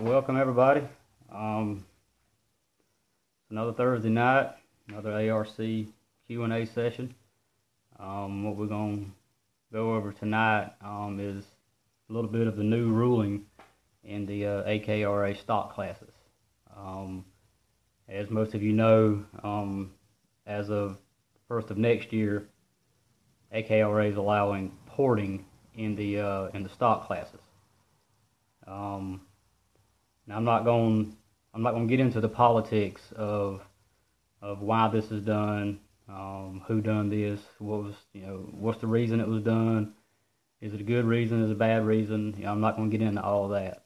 Welcome everybody. Another Thursday night, another ARC Q&A session. What we're going to go over tonight is a little bit of the new ruling in the AKRA stock classes. As most of you know, as of 1st of next year, AKRA is allowing porting in the stock classes. Now I'm not going to get into the politics of why this is done, who done this, what's the reason it was done, is it a good reason, is it a bad reason? I'm not going to get into all of that.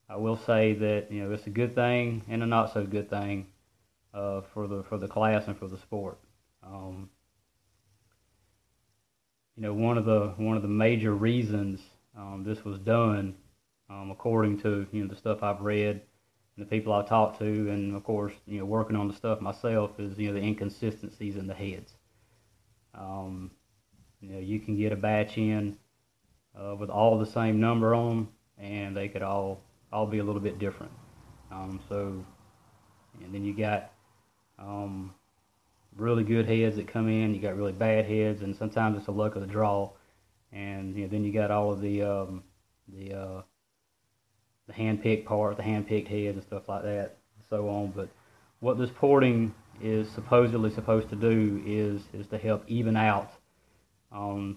I will say that it's a good thing and a not so good thing for the class and for the sport. One of the major reasons this was done, according to the stuff I've read and the people I've talked to, and of course working on the stuff myself, is the inconsistencies in the heads. You can get a batch in with all the same number on them, and they could all be a little bit different. And then you got really good heads that come in, you got really bad heads, and sometimes it's the luck of the draw. And then you got all of the hand-picked part, the hand-picked heads and stuff like that, and so on. But what this porting is supposedly supposed to do is to help even out the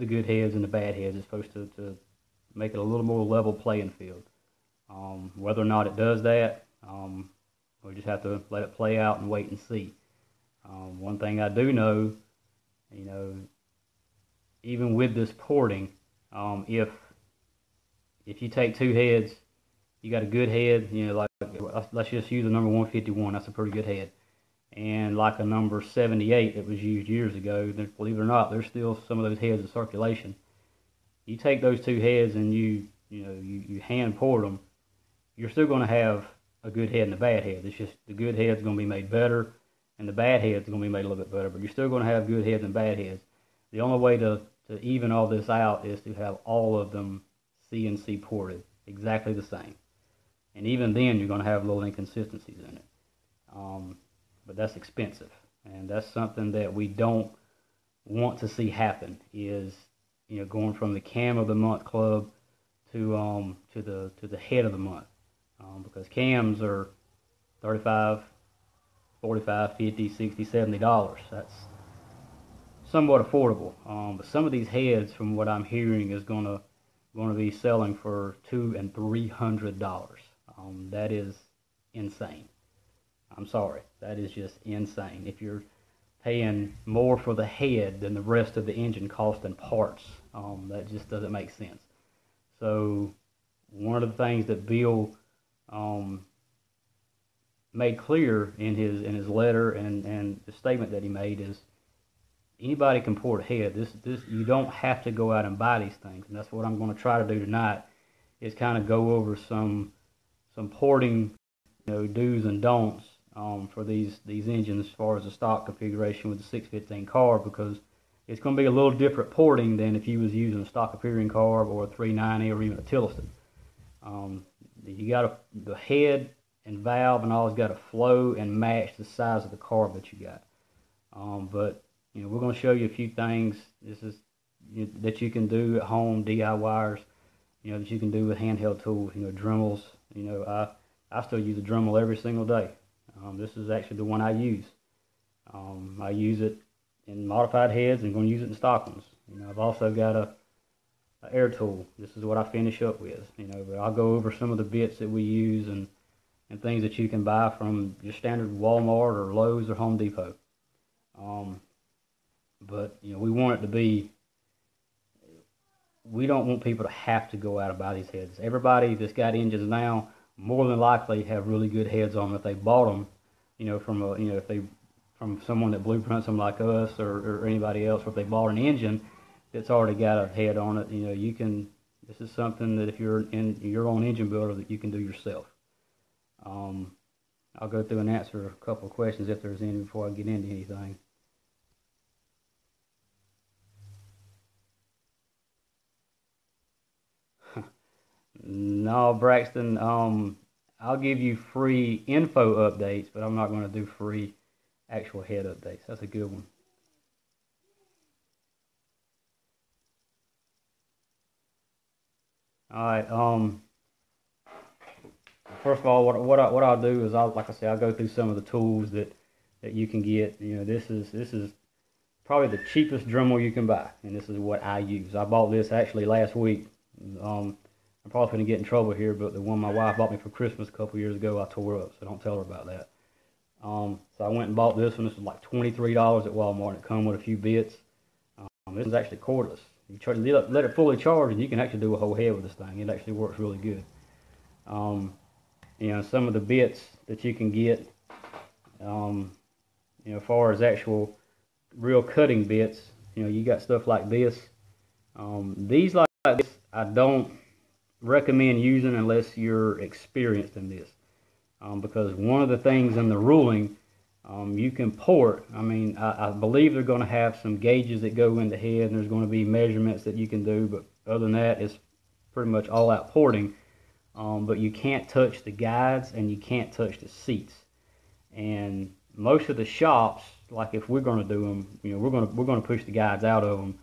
good heads and the bad heads. It's supposed to make it a little more level playing field. Whether or not it does that, we just have to let it play out and wait and see. One thing I do know, even with this porting, if you take two heads, you got a good head, like let's just use the number 151. That's a pretty good head. And like a number 78 that was used years ago, believe it or not, there's still some of those heads in circulation. You take those two heads and you hand port them, you're still going to have a good head and a bad head. It's just the good head's going to be made better, and the bad head's going to be made a little bit better. But you're still going to have good heads and bad heads. The only way to even all this out is to have all of them CNC ported exactly the same. And even then, you're going to have little inconsistencies in it. But that's expensive, and that's something that we don't want to see happen. Is going from the cam of the month club to the head of the month, because cams are $35, $45, $50, $60, $70. That's somewhat affordable. But some of these heads, from what I'm hearing, is going to be selling for $200 and $300. That is insane. I'm sorry, that is just insane. If you're paying more for the head than the rest of the engine cost and parts, that just doesn't make sense. So one of the things that Bill made clear in his letter and the statement that he made is anybody can port a head. This you don't have to go out and buy these things, and that's what I'm going to try to do tonight, is kind of go over some porting do's and don'ts for these engines as far as the stock configuration with the 615 carb, because it's going to be a little different porting than if you was using a stock appearing carb or a 390 or even a Tilliston. You got the head and valve and all has got to flow and match the size of the carb that you got. But we're going to show you a few things. This is that you can do at home, DIYers. That you can do with handheld tools. Dremels. I still use a Dremel every single day. This is actually the one I use. I use it in modified heads and going to use it in stock ones. I've also got a air tool. This is what I finish up with. But I'll go over some of the bits that we use and things that you can buy from your standard Walmart or Lowe's or Home Depot. But we want it to be. We don't want people to have to go out and buy these heads. Everybody that's got engines now more than likely have really good heads on them if they bought them, from someone that blueprints them like us or anybody else, or if they bought an engine that's already got a head on it. You can. This is something that if you're in your own engine builder that you can do yourself. I'll go through and answer a couple of questions if there's any before I get into anything. No, Braxton, I'll give you free info updates, but I'm not going to do free actual head updates. That's a good one. All right. First of all, what I'll do is like I say, I'll go through some of the tools that you can get. You know, this is probably the cheapest Dremel you can buy, and this is what I use. I bought this actually last week. I'm probably going to get in trouble here, but the one my wife bought me for Christmas a couple years ago, I tore up, so don't tell her about that. So I went and bought this one. This was like $23 at Walmart, and it come with a few bits. This is actually cordless. You let it fully charge, and you can actually do a whole head with this thing. It actually works really good. You know, some of the bits that you can get, you know, as far as actual real cutting bits, you know, you got stuff like this. These like this, I don't recommend using unless you're experienced in this, because one of the things in the ruling, you can port. I mean, I believe they're going to have some gauges that go in the head, and there's going to be measurements that you can do, but other than that, it's pretty much all out porting. But you can't touch the guides and you can't touch the seats. And most of the shops, like if we're going to do them, you know, we're going to push the guides out of them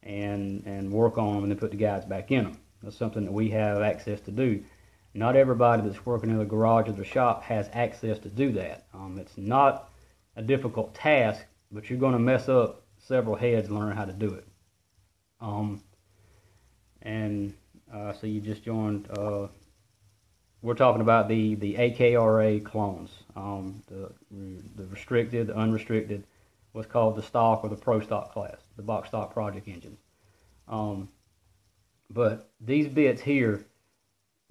and work on them and then put the guides back in them. That's something that we have access to do. Not everybody that's working in the garage or the shop has access to do that. It's not a difficult task, but you're going to mess up several heads learning how to do it. So you just joined. We're talking about the AKRA clones, the restricted, the unrestricted, what's called the stock or the pro stock class, the box stock project engines. But these bits here,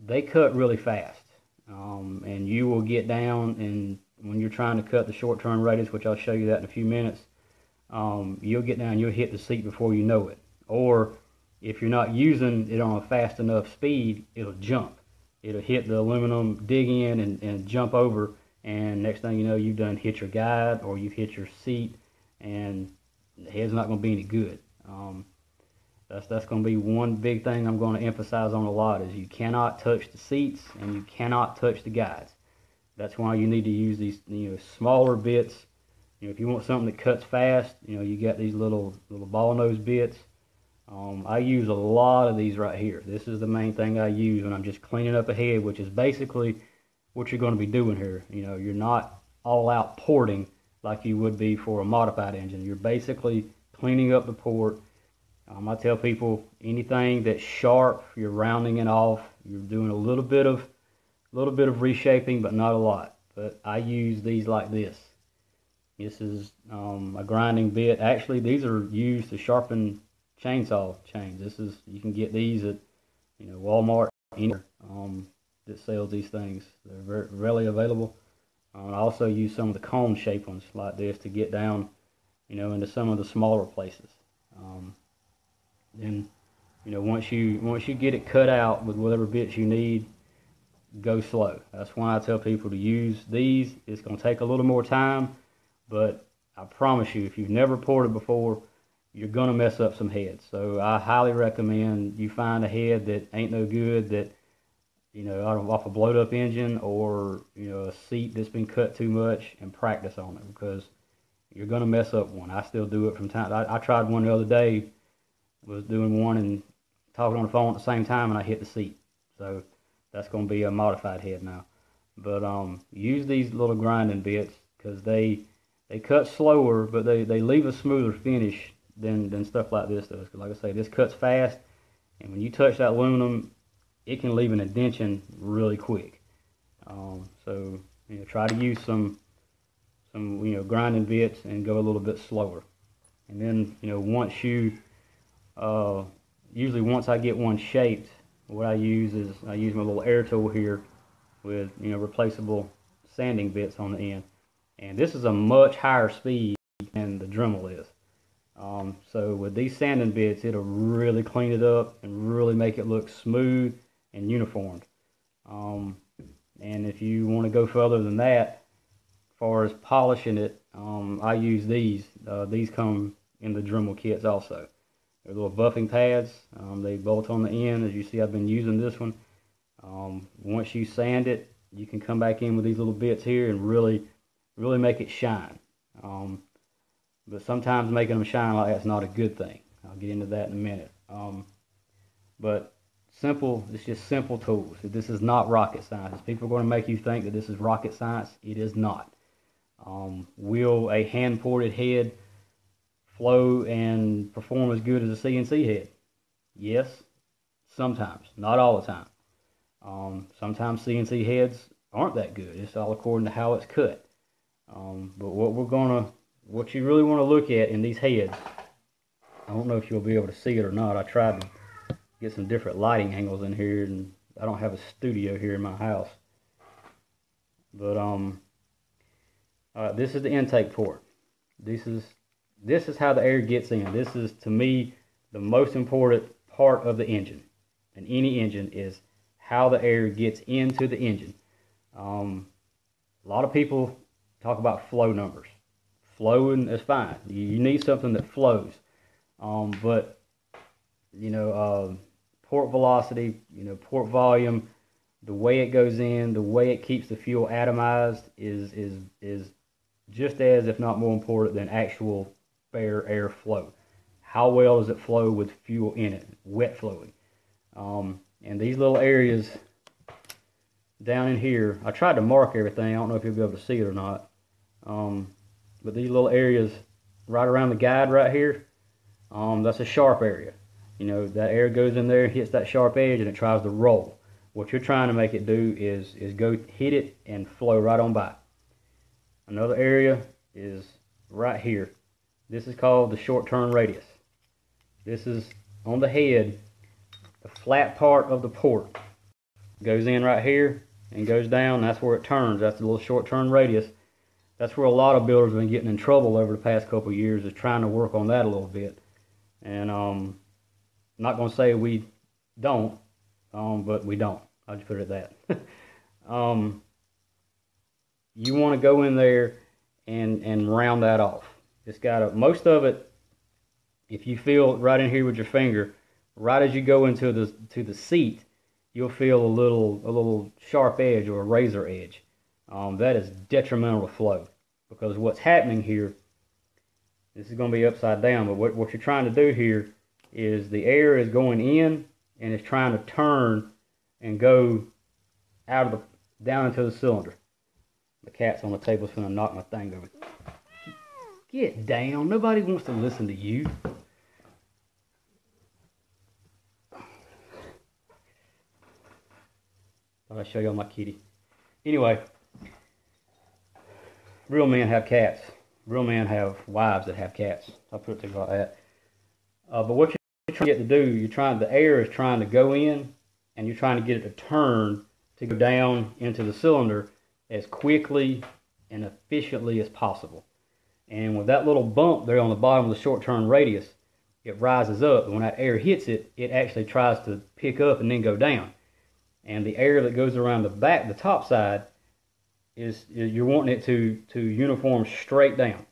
they cut really fast, and you will get down, and when you're trying to cut the short turn radius, which I'll show you that in a few minutes, you'll get down, you'll hit the seat before you know it. Or if you're not using it on a fast enough speed, it'll jump. It'll hit the aluminum, dig in, and jump over, and next thing you know, you've done hit your guide or you've hit your seat, and the head's not going to be any good. That's going to be one big thing I'm going to emphasize on a lot, is you cannot touch the seats and you cannot touch the guides. That's why you need to use these, you know, smaller bits. You know, if you want something that cuts fast, you know, you got these little ball nose bits. I use a lot of these right here. This is the main thing I use when I'm just cleaning up a head, which is basically what you're going to be doing here. You know, you're not all out porting like you would be for a modified engine. You're basically cleaning up the port. I tell people anything that's sharp, you're rounding it off. You're doing a little bit of reshaping, but not a lot. But I use these like this. This is a grinding bit. Actually, these are used to sharpen chainsaw chains. You can get these at, you know, Walmart, anywhere that sells these things. They're very readily available. I also use some of the cone shaped ones like this to get down, you know, into some of the smaller places. Then, you know, once you get it cut out with whatever bits you need, go slow. That's why I tell people to use these. It's going to take a little more time, but I promise you, if you've never ported before, you're going to mess up some heads. So I highly recommend you find a head that ain't no good, that, you know, off a blowed up engine, or, you know, a seat that's been cut too much, and practice on it, because you're going to mess up one. I still do it from time. I tried one the other day, was doing one and talking on the phone at the same time, and I hit the seat. So that's going to be a modified head now. But use these little grinding bits, because they cut slower, but they leave a smoother finish than stuff like this does. Because like I say, this cuts fast, and when you touch that aluminum, it can leave an indentation really quick. So, you know, try to use some you know, grinding bits and go a little bit slower. And then, you know, once you usually once I get one shaped, what I use is I use my little air tool here with, you know, replaceable sanding bits on the end. And this is a much higher speed than the Dremel is. So with these sanding bits, it'll really clean it up and really make it look smooth and uniformed. And if you want to go further than that, as far as polishing it, I use these. These come in the Dremel kits also. They're little buffing pads. They bolt on the end. As you see, I've been using this one. Once you sand it, you can come back in with these little bits here and really make it shine. But sometimes making them shine like that's not a good thing. I'll get into that in a minute. But it's just simple tools. This is not rocket science. People are going to make you think that this is rocket science. It is not. Will a hand-ported head flow and perform as good as a CNC head? Yes, sometimes, not all the time. Sometimes CNC heads aren't that good. It's all according to how it's cut. But what you really want to look at in these heads, I don't know if you'll be able to see it or not. I tried to get some different lighting angles in here, and I don't have a studio here in my house. But this is the intake port. This is how the air gets in. This is, to me, the most important part of the engine. And any engine is how the air gets into the engine. A lot of people talk about flow numbers. Flowing is fine. You need something that flows. But port velocity, port volume, the way it goes in, the way it keeps the fuel atomized is just as, if not more important than actual bare air flow. How well does it flow with fuel in it, wet flowing? And these little areas down in here, I tried to mark everything. I don't know if you'll be able to see it or not. But these little areas right around the guide right here, that's a sharp area. That air goes in there, hits that sharp edge, and it tries to roll. What you're trying to make it do is go hit it and flow right on by. Another area is right here. This is called the short turn radius. This is on the head, the flat part of the port. Goes in right here and goes down. That's where it turns. That's the little short turn radius. That's where a lot of builders have been getting in trouble over the past couple of years, is trying to work on that a little bit. And I'm not going to say we don't, but we don't. I'll just put it at that. You want to go in there and round that off. It's got most of it, if you feel right in here with your finger, right as you go into the seat, you'll feel a little sharp edge or a razor edge. That is detrimental to flow, because what's happening here, this is going to be upside down, but what you're trying to do here is the air is going in and it's trying to turn and go down into the cylinder. The cat's on the table is going to knock my thing over. Get down. Nobody wants to listen to you. Thought I'd show y'all my kitty. Anyway, real men have cats. Real men have wives that have cats. I'll put it to you like that. But what you're trying to get to do, the air is trying to go in, and you're trying to get it to turn to go down into the cylinder as quickly and efficiently as possible. And with that little bump there on the bottom of the short turn radius, it rises up, and when that air hits it, it actually tries to pick up and then go down. And the air that goes around the top side, you're wanting it to uniform straight down.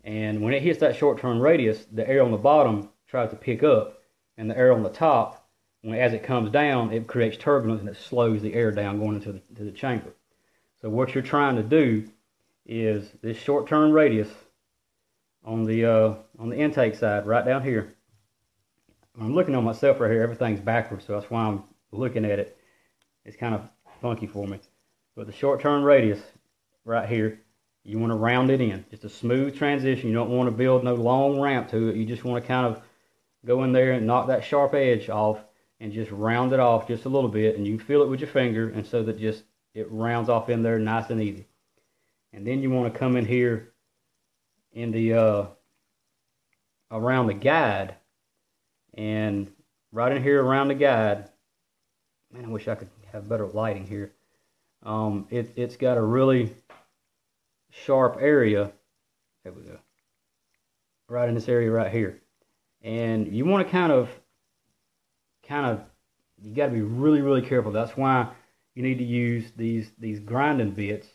And when it hits that short turn radius, the air on the bottom tries to pick up, and the air on the top, as it comes down, it creates turbulence and it slows the air down going into the chamber. So what you're trying to do is this short turn radius on the intake side, right down here. I'm looking on myself right here. Everything's backwards, so that's why I'm looking at it. It's kind of funky for me. But the short turn radius right here, you want to round it in. Just a smooth transition. You don't want to build no long ramp to it. You just want to kind of go in there and knock that sharp edge off and just round it off just a little bit. And you feel it with your finger, and so that it rounds off in there nice and easy. And then you want to come in here in the around the guide, and right in here around the guide. Man, I wish I could have better lighting here. It's got a really sharp area. There we go. Right in this area right here. And you want to kind of, you got to be really, really careful. That's why you need to use these grinding bits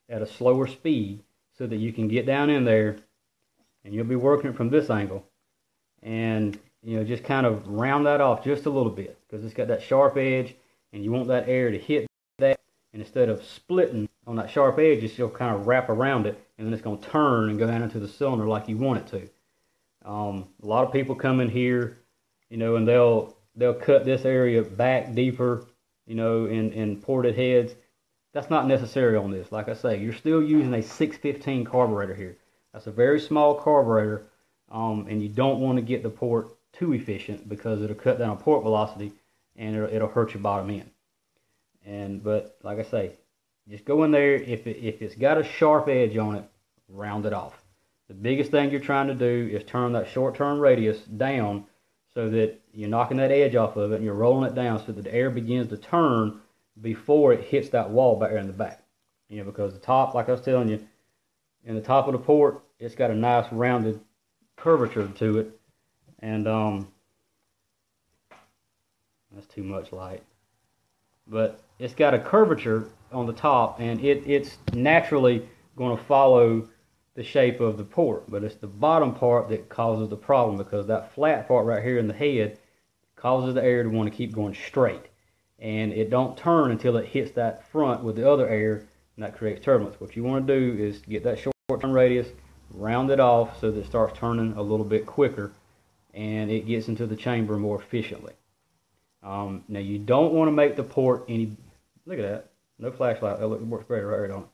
at a slower speed, so that you can get down in there, and you'll be working it from this angle, and just kind of round that off just a little bit, because it's got that sharp edge. and you want that air to hit that, and instead of splitting on that sharp edge, it's still kind of wrap around it, and then it's going to turn and go down into the cylinder like you want it to. A lot of people come in here, you know, and they'll cut this area back deeper, you know, in ported heads. That's not necessary on this. Like I say, you're still using a 615 carburetor here. That's a very small carburetor, and you don't want to get the port too efficient because it'll cut down on port velocity and it'll hurt your bottom end. But like I say, just go in there. If it's got a sharp edge on it, round it off. The biggest thing you're trying to do is turn that short turn radius down so that you're knocking that edge off of it and you're rolling it down so that the air begins to turn before it hits that wall back there in the back. You know, because the top, like I was telling you, in the top of the port, it's got a nice rounded curvature to it. And that's too much light. But it's got a curvature on the top, and it's naturally going to follow the shape of the port. But it's the bottom part that causes the problem, because that flat part right here in the head causes the air to want to keep going straight. And it don't turn until it hits that front with the other air, and that creates turbulence. What you want to do is get that short turn radius, round it off so that it starts turning a little bit quicker, and it gets into the chamber more efficiently. Now you don't want to make the port any, look at that, no flashlight, it works great right here, don't it?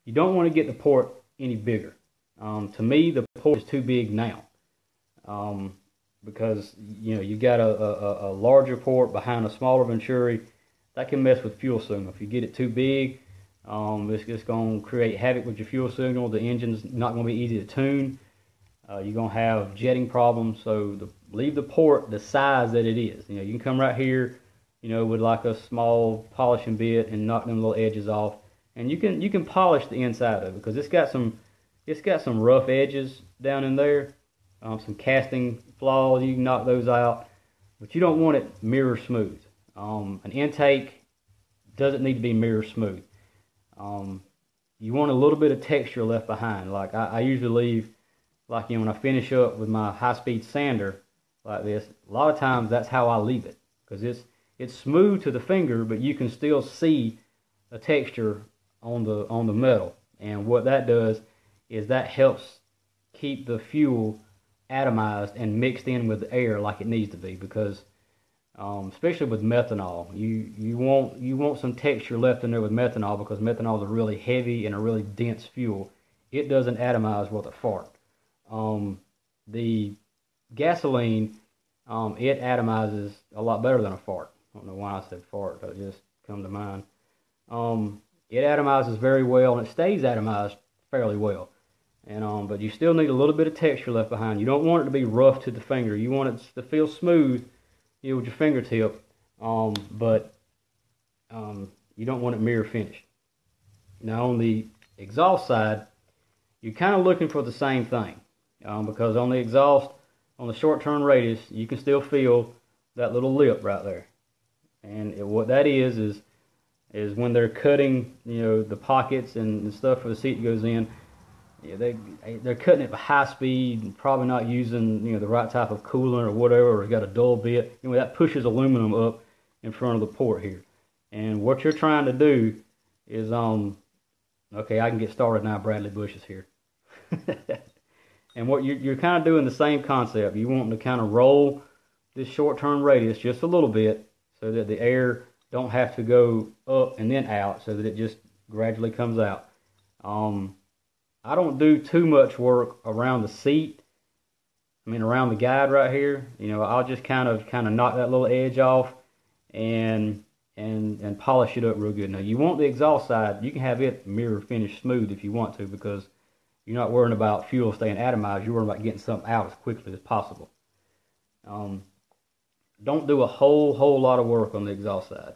You don't want to get the port any bigger. To me, the port is too big now, because you know, you got a larger port behind a smaller venturi. That can mess with fuel signal. If you get it too big, it's just going to create havoc with your fuel signal. The engine's not going to be easy to tune. You're going to have jetting problems. So leave the port the size that it is. You know, you can come right here, you know, with like a small polishing bit and knock them little edges off, and you can polish the inside of it, because it's got some rough edges down in there, some casting flaws. You can knock those out, but you don't want it mirror smooth. An intake doesn't need to be mirror smooth. You want a little bit of texture left behind. Like I usually leave, like, you know, when I finish up with my high-speed sander like this, a lot of times that's how I leave it, because it's smooth to the finger, but you can still see a texture on the metal. And what that does is that helps keep the fuel atomized and mixed in with the air like it needs to be, because especially with methanol, you want some texture left in there with methanol, because methanol is a really heavy and a really dense fuel. It doesn't atomize with a fart. The gasoline, it atomizes a lot better than a fart. I don't know why I said fart, that just come to mind. It atomizes very well, and it stays atomized fairly well. And but you still need a little bit of texture left behind. You don't want it to be rough to the finger. You want it to feel smooth, you know, with your fingertip. But you don't want it mirror finished. Now on the exhaust side, you're kind of looking for the same thing, because on the exhaust, on the short turn radius, you can still feel that little lip right there. And what that is when they're cutting, you know, the pockets and stuff for the seat that goes in. Yeah, they're cutting it by high speed, and probably not using, you know, the right type of coolant or whatever, or got a dull bit. You know, that pushes aluminum up in front of the port here. And what you're trying to do is, okay, I can get started now. Bradley Bush is here. And what you're kind of doing the same concept. You want to kind of roll this short turn radius just a little bit, so that the air don't have to go up and then out, so that it just gradually comes out. I don't do too much work around the seat. I mean, around the guide right here. You know, I'll just kind of knock that little edge off and polish it up real good. Now, you want the exhaust side, you can have it mirror finish smooth if you want to, because you're not worrying about fuel staying atomized. You're worrying about getting something out as quickly as possible. Don't do a whole lot of work on the exhaust side.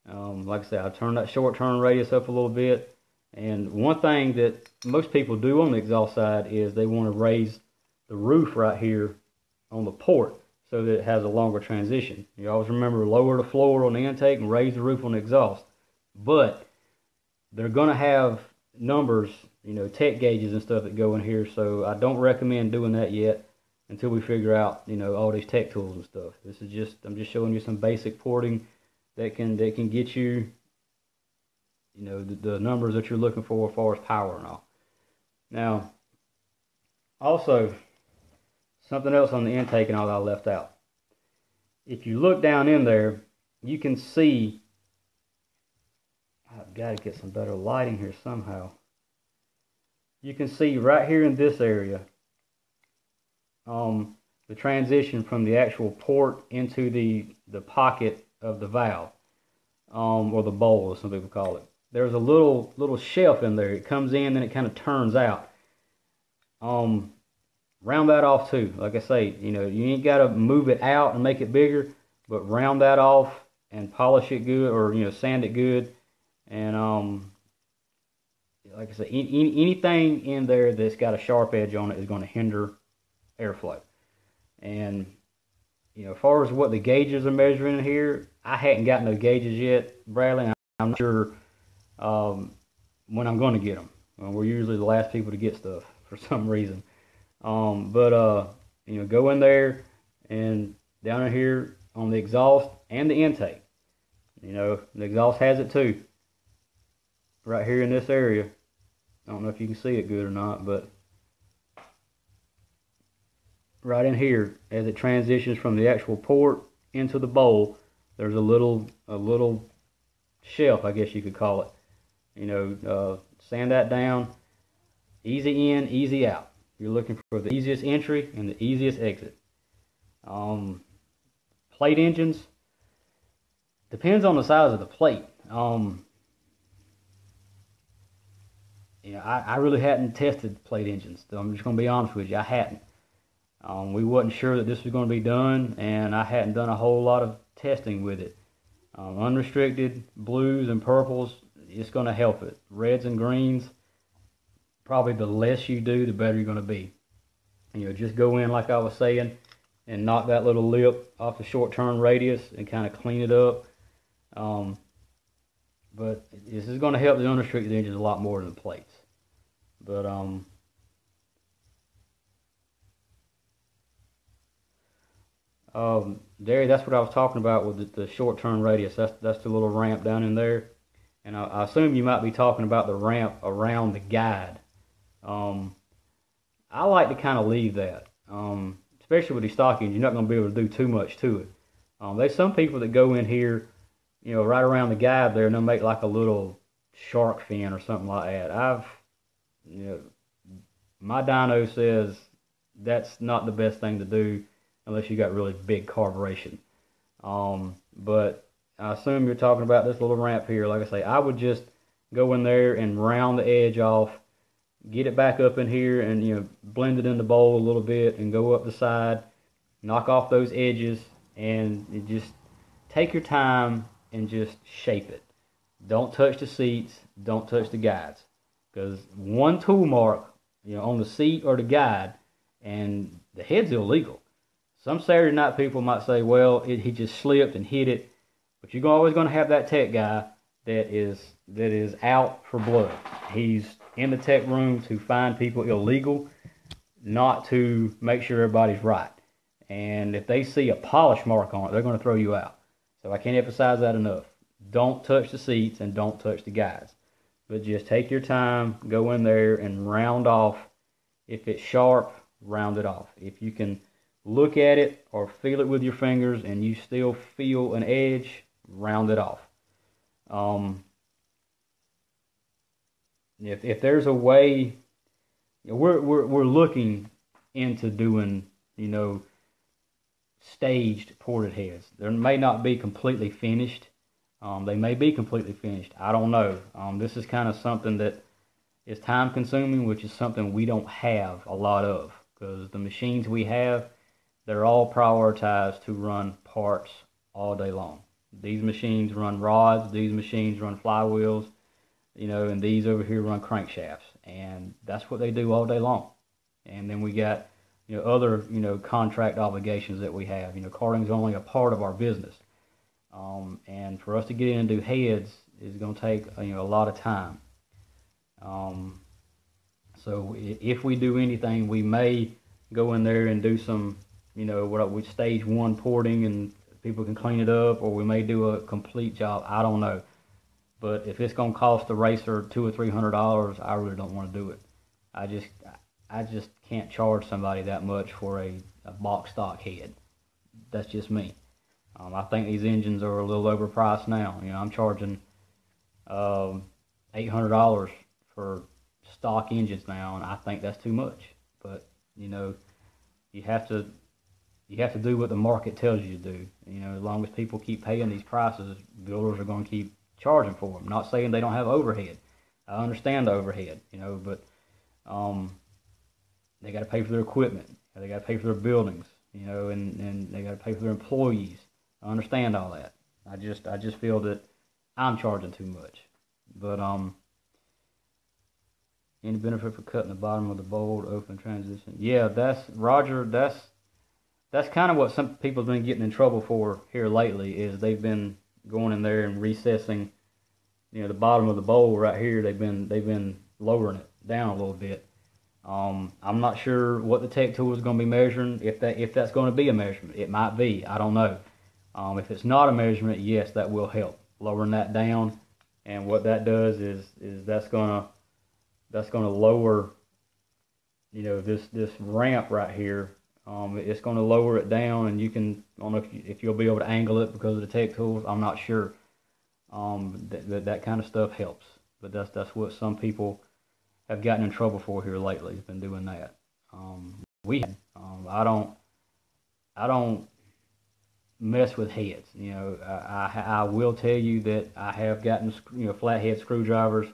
Like I said, I turn that short turn radius up a little bit. And one thing that most people do on the exhaust side is they want to raise the roof right here on the port so that it has a longer transition. You always remember, lower the floor on the intake and raise the roof on the exhaust. But they're going to have numbers, you know, tech gauges and stuff that go in here, so I don't recommend doing that yet until we figure out, you know, all these tech tools and stuff. I'm just showing you some basic porting that can get you, you know, the numbers that you're looking for as far as power and all. Now, also, something else on the intake and all that I left out. If you look down in there, you can see, I've got to get some better lighting here somehow. You can see right here in this area, the transition from the actual port into the pocket of the valve, or the bowl, as some people call it. There's a little shelf in there. It comes in, then it kind of turns out. Round that off too. Like I say, you know, you ain't got to move it out and make it bigger, but round that off and polish it good, or, you know, sand it good. And like I say, anything in there that's got a sharp edge on it is going to hinder airflow. And, you know, as far as what the gauges are measuring here, I hadn't got no gauges yet, Bradley. I'm not sure when I'm going to get them. We're usually the last people to get stuff for some reason. But you know, go in there and down in here on the exhaust and the intake. You know, the exhaust has it too. Right here in this area. I don't know if you can see it good or not, but right in here, as it transitions from the actual port into the bowl, there's a little shelf, I guess you could call it. You know, sand that down. Easy in, easy out. You're looking for the easiest entry and the easiest exit. Plate engines, depends on the size of the plate. Yeah, I really hadn't tested plate engines. So I'm just going to be honest with you, I hadn't. We wasn't sure that this was going to be done, and I hadn't done a whole lot of testing with it. Unrestricted blues and purples, it's going to help it. Reds and greens, probably the less you do, the better you're going to be. You know, just go in, like I was saying, and knock that little lip off the short turn radius and kind of clean it up. But this is going to help the unrestricted engines a lot more than the plates. But Derry, that's what I was talking about with the short turn radius. That's the little ramp down in there. And I assume you might be talking about the ramp around the guide. I like to kind of leave that, especially with these stock engines. You're not going to be able to do too much to it. There's some people that go in here, you know, right around the guide there, and they'll make like a little shark fin or something like that. You know, my dyno says that's not the best thing to do unless you got really big carburation. But I assume you're talking about this little ramp here. Like I say, I would just go in there and round the edge off, get it back up in here, and, you know, blend it in the bowl a little bit and go up the side, knock off those edges, and you just take your time and just shape it. Don't touch the seats, don't touch the guides, because one tool mark, you know, on the seat or the guide, and the head's illegal. Some Saturday night people might say, well, he just slipped and hit it, but you're always going to have that tech guy that is out for blood. He's in the tech room to find people illegal, not to make sure everybody's right. And if they see a polish mark on it, they're going to throw you out. So I can't emphasize that enough. Don't touch the seats and don't touch the guides. But just take your time, go in there and round off. If it's sharp, round it off. If you can look at it or feel it with your fingers and you still feel an edge, round it off. If there's a way, we're looking into doing, you know, staged ported heads. They may not be completely finished. They may be completely finished. I don't know. This is kind of something that is time consuming, which is something we don't have a lot of, because the machines we have, they're all prioritized to run parts all day long. These machines run rods, these machines run flywheels, you know, and these over here run crankshafts, and that's what they do all day long. And then we got, you know, other, you know, contract obligations that we have. You know, karting is only a part of our business, and for us to get in and do heads is going to take, you know, a lot of time. So if we do anything, we may go in there and do some, you know, what we stage one porting, and people can clean it up, or we may do a complete job. I don't know. But if it's gonna cost the racer $200 or $300, I really don't want to do it. I just can't charge somebody that much for a box stock head. That's just me. I think these engines are a little overpriced now. You know, I'm charging $800 for stock engines now, and I think that's too much. But you know, you have to do what the market tells you to do. You know, as long as people keep paying these prices, builders are going to keep charging for them. Not saying they don't have overhead. I understand the overhead, you know, but they got to pay for their equipment. They got to pay for their buildings, you know, and they got to pay for their employees. I understand all that. I just feel that I'm charging too much. But any benefit for cutting the bottom of the bowl to open transition? Yeah, that's Roger. That's kind of what some people have been getting in trouble for here lately. Is they've been going in there and recessing, you know, the bottom of the bowl right here. They've been lowering it down a little bit. I'm not sure what the tech tool is going to be measuring. If that's going to be a measurement, it might be. I don't know. If it's not a measurement, yes, that will help lowering that down. And what that does is that's gonna lower, you know, this ramp right here. It's going to lower it down, and you can, I don't know if you'll be able to angle it because of the tech tools. I'm not sure. That kind of stuff helps, but that's what some people have gotten in trouble for here lately. Been doing that. I don't mess with heads. You know, I will tell you that I have gotten, you know, flathead screwdrivers,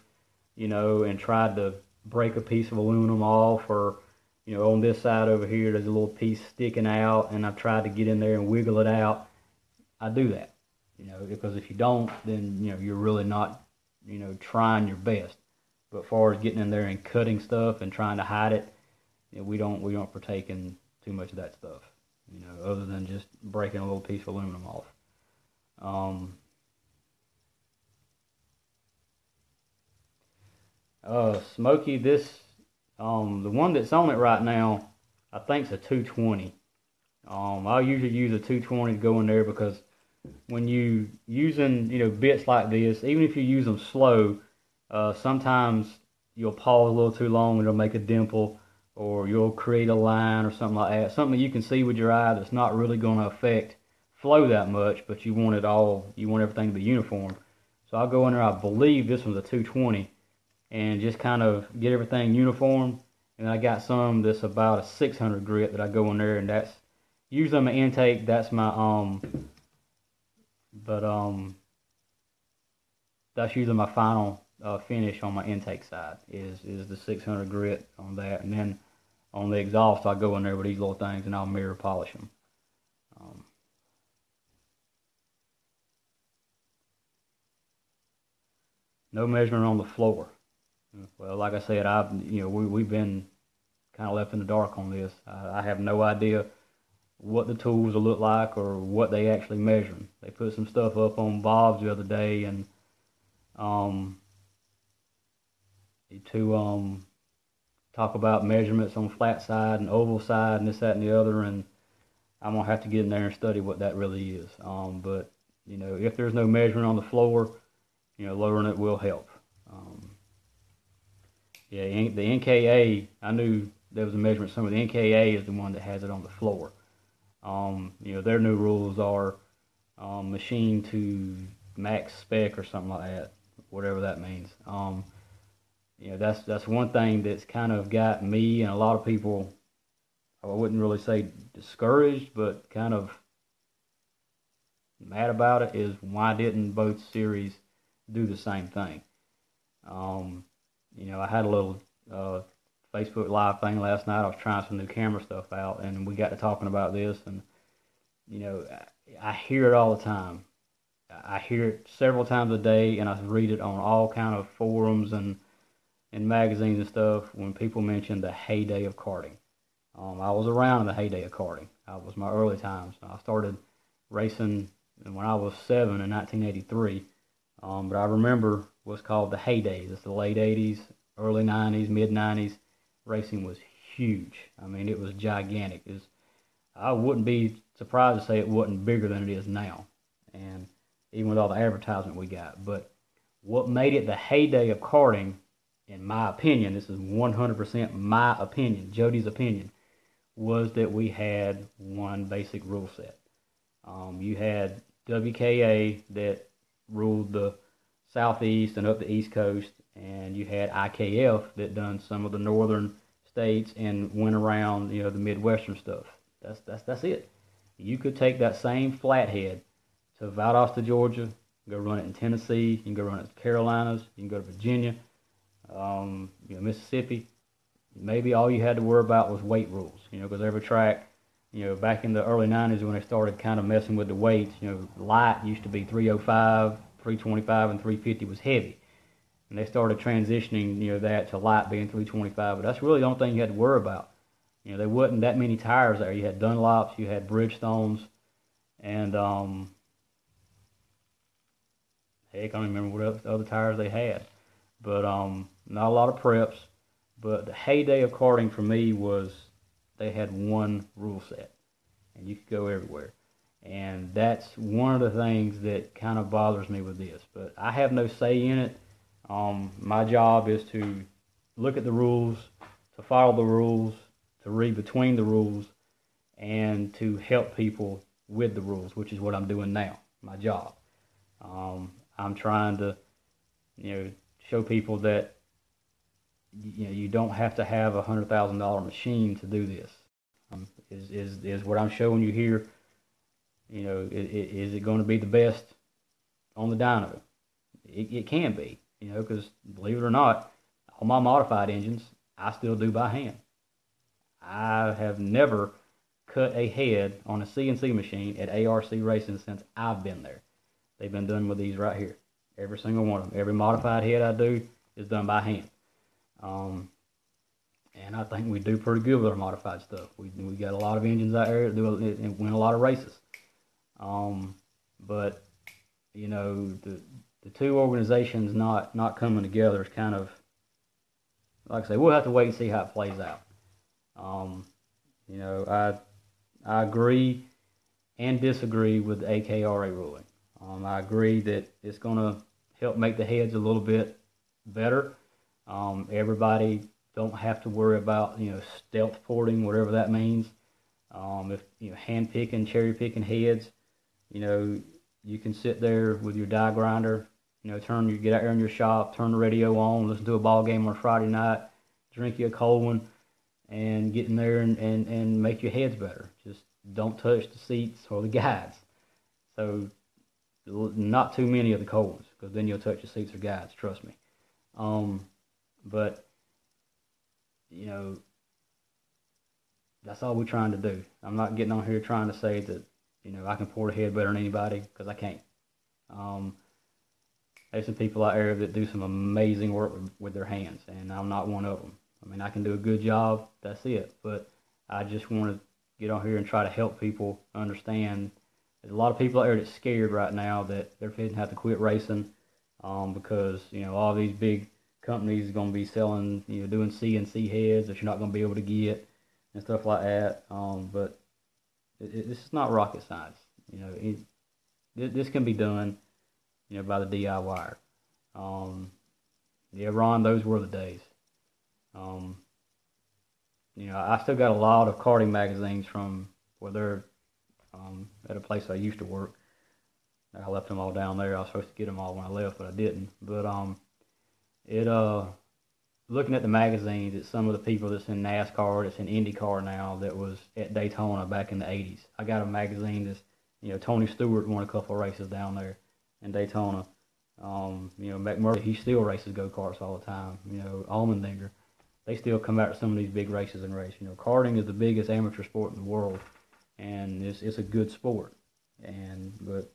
you know, and tried to break a piece of aluminum off, or, you know, on this side over here, there's a little piece sticking out, and I've tried to get in there and wiggle it out. I do that, you know, because if you don't, then, you know, you're really not, you know, trying your best. But as far as getting in there and cutting stuff and trying to hide it, you know, we don't partake in too much of that stuff, you know, other than just breaking a little piece of aluminum off. Smokey, the one that's on it right now, I think it's a 220. I usually use a 220 to go in there, because when you using, you know, bits like this, even if you use them slow, sometimes you'll pause a little too long and it'll make a dimple, or you'll create a line or something like that. Something you can see with your eye that's not really going to affect flow that much, but you want everything to be uniform. So I'll go in there, I believe this one's a 220, and just kind of get everything uniform. And I got some that's about a 600 grit that I go in there, and that's usually my intake. That's my that's usually my final finish on my intake side is the 600 grit on that. And then on the exhaust, I go in there with these little things and I'll mirror polish them. No measurement on the floor. Well, like I said, we've been kind of left in the dark on this. I have no idea what the tools will look like or what they actually measure. They put some stuff up on Bob's the other day, and to talk about measurements on flat side and oval side and this, that, and the other, and I'm gonna have to get in there and study what that really is. But you know, if there's no measurement on the floor, you know, lowering it will help. Yeah, the NKA, I knew there was a measurement somewhere. The NKA is the one that has it on the floor. You know, their new rules are machine to max spec or something like that, whatever that means. You know, that's one thing that's kind of got me and a lot of people, I wouldn't really say discouraged, but kind of mad about it, is why didn't both series do the same thing? You know, I had a little Facebook Live thing last night. I was trying some new camera stuff out, and we got to talking about this, and you know, I hear it all the time. I hear it several times a day, and I read it on all kind of forums and magazines and stuff when people mention the heyday of karting. I was around in the heyday of karting. That was my early times. I started racing when I was 7 in 1983. But I remember what's called the heydays. It's the late 80s, early 90s, mid 90s. Racing was huge. I mean, it was gigantic. I wouldn't be surprised to say it wasn't bigger than it is now, and even with all the advertisement we got. But what made it the heyday of karting, in my opinion, this is 100% my opinion, Jody's opinion, was that we had one basic rule set. You had WKA that ruled the southeast and up the east coast, and you had IKF that done some of the northern states and went around, the Midwestern stuff. That's it. You could take that same flathead to Valdosta, Georgia, go run it in Tennessee, you can go run it in the Carolinas, you can go to Virginia, Mississippi. Maybe all you had to worry about was weight rules, because every track, back in the early 90s when they started kind of messing with the weights, light used to be 305, 325, and 350 was heavy. And they started transitioning, that to light being 325, but that's really the only thing you had to worry about. There wasn't that many tires there. You had Dunlops, you had Bridgestones, and heck, I don't remember what other tires they had. But not a lot of preps. But the heyday of karting for me was they had one rule set, and you could go everywhere. And that's one of the things that kind of bothers me with this. But I have no say in it. My job is to look at the rules, to follow the rules, to read between the rules, and to help people with the rules, which is what I'm doing now, my job. I'm trying to, show people that, you don't have to have a $100,000 machine to do this. Is what I'm showing you here, is it going to be the best on the dyno? It can be, because believe it or not, all my modified engines, I still do by hand. I have never cut a head on a CNC machine at ARC Racing since I've been there. They've been done with these right here. Every single one of them. Every modified head I do is done by hand. And I think we do pretty good with our modified stuff. We got a lot of engines out there that do and win a lot of races. But the two organizations not coming together is kind of, like I say, we'll have to wait and see how it plays out. I agree and disagree with the AKRA ruling. I agree that it's going to help make the heads a little bit better. Everybody don't have to worry about, stealth porting, whatever that means. If, hand picking, cherry picking heads, you can sit there with your die grinder, get out there in your shop, turn the radio on, listen to a ball game on a Friday night, drink you a cold one, and get in there and make your heads better. Just don't touch the seats or the guides. So not too many of the cold ones, because then you'll touch the seats or guides, trust me. But that's all we're trying to do. I'm not getting on here trying to say that, I can port a head better than anybody, because I can't. There's some people out there that do some amazing work with their hands, and I'm not one of them. I mean, I can do a good job, that's it. But I just want to get on here and try to help people understand. There's a lot of people out there that's scared right now that they're going to have to quit racing because, all these big companies are going to be selling, doing CNC heads that you're not going to be able to get and stuff like that. But this is not rocket science. This can be done, by the DIYer. Yeah, Ron, those were the days. I still got a lot of karting magazines from where they're at a place I used to work. I left them all down there. I was supposed to get them all when I left, but I didn't. But looking at the magazines, it's some of the people that's in NASCAR, that's in IndyCar now, that was at Daytona back in the 80s. I got a magazine that's, Tony Stewart won a couple of races down there in Daytona. McMurray, he still races go-karts all the time. Allmendinger, they still come out to some of these big races and race. Karting is the biggest amateur sport in the world, and it's a good sport. But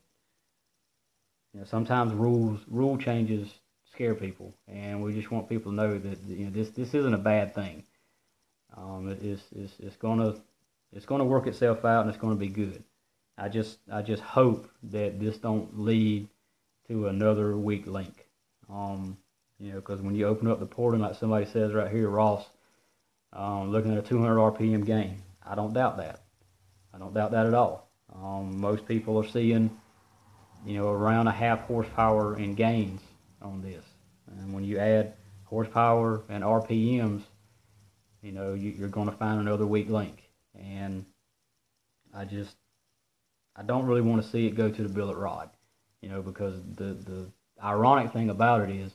sometimes rule changes scare people, and we just want people to know that this isn't a bad thing. It's gonna work itself out, and it's gonna be good. I just hope that this don't lead to another weak link. Because when you open up the porting, like somebody says right here, Ross, looking at a 200 RPM game, I don't doubt that. I don't doubt that at all. Most people are seeing, around a half horsepower in gains on this. And when you add horsepower and RPMs, you're going to find another weak link. And I don't really want to see it go to the billet rod, because the ironic thing about it is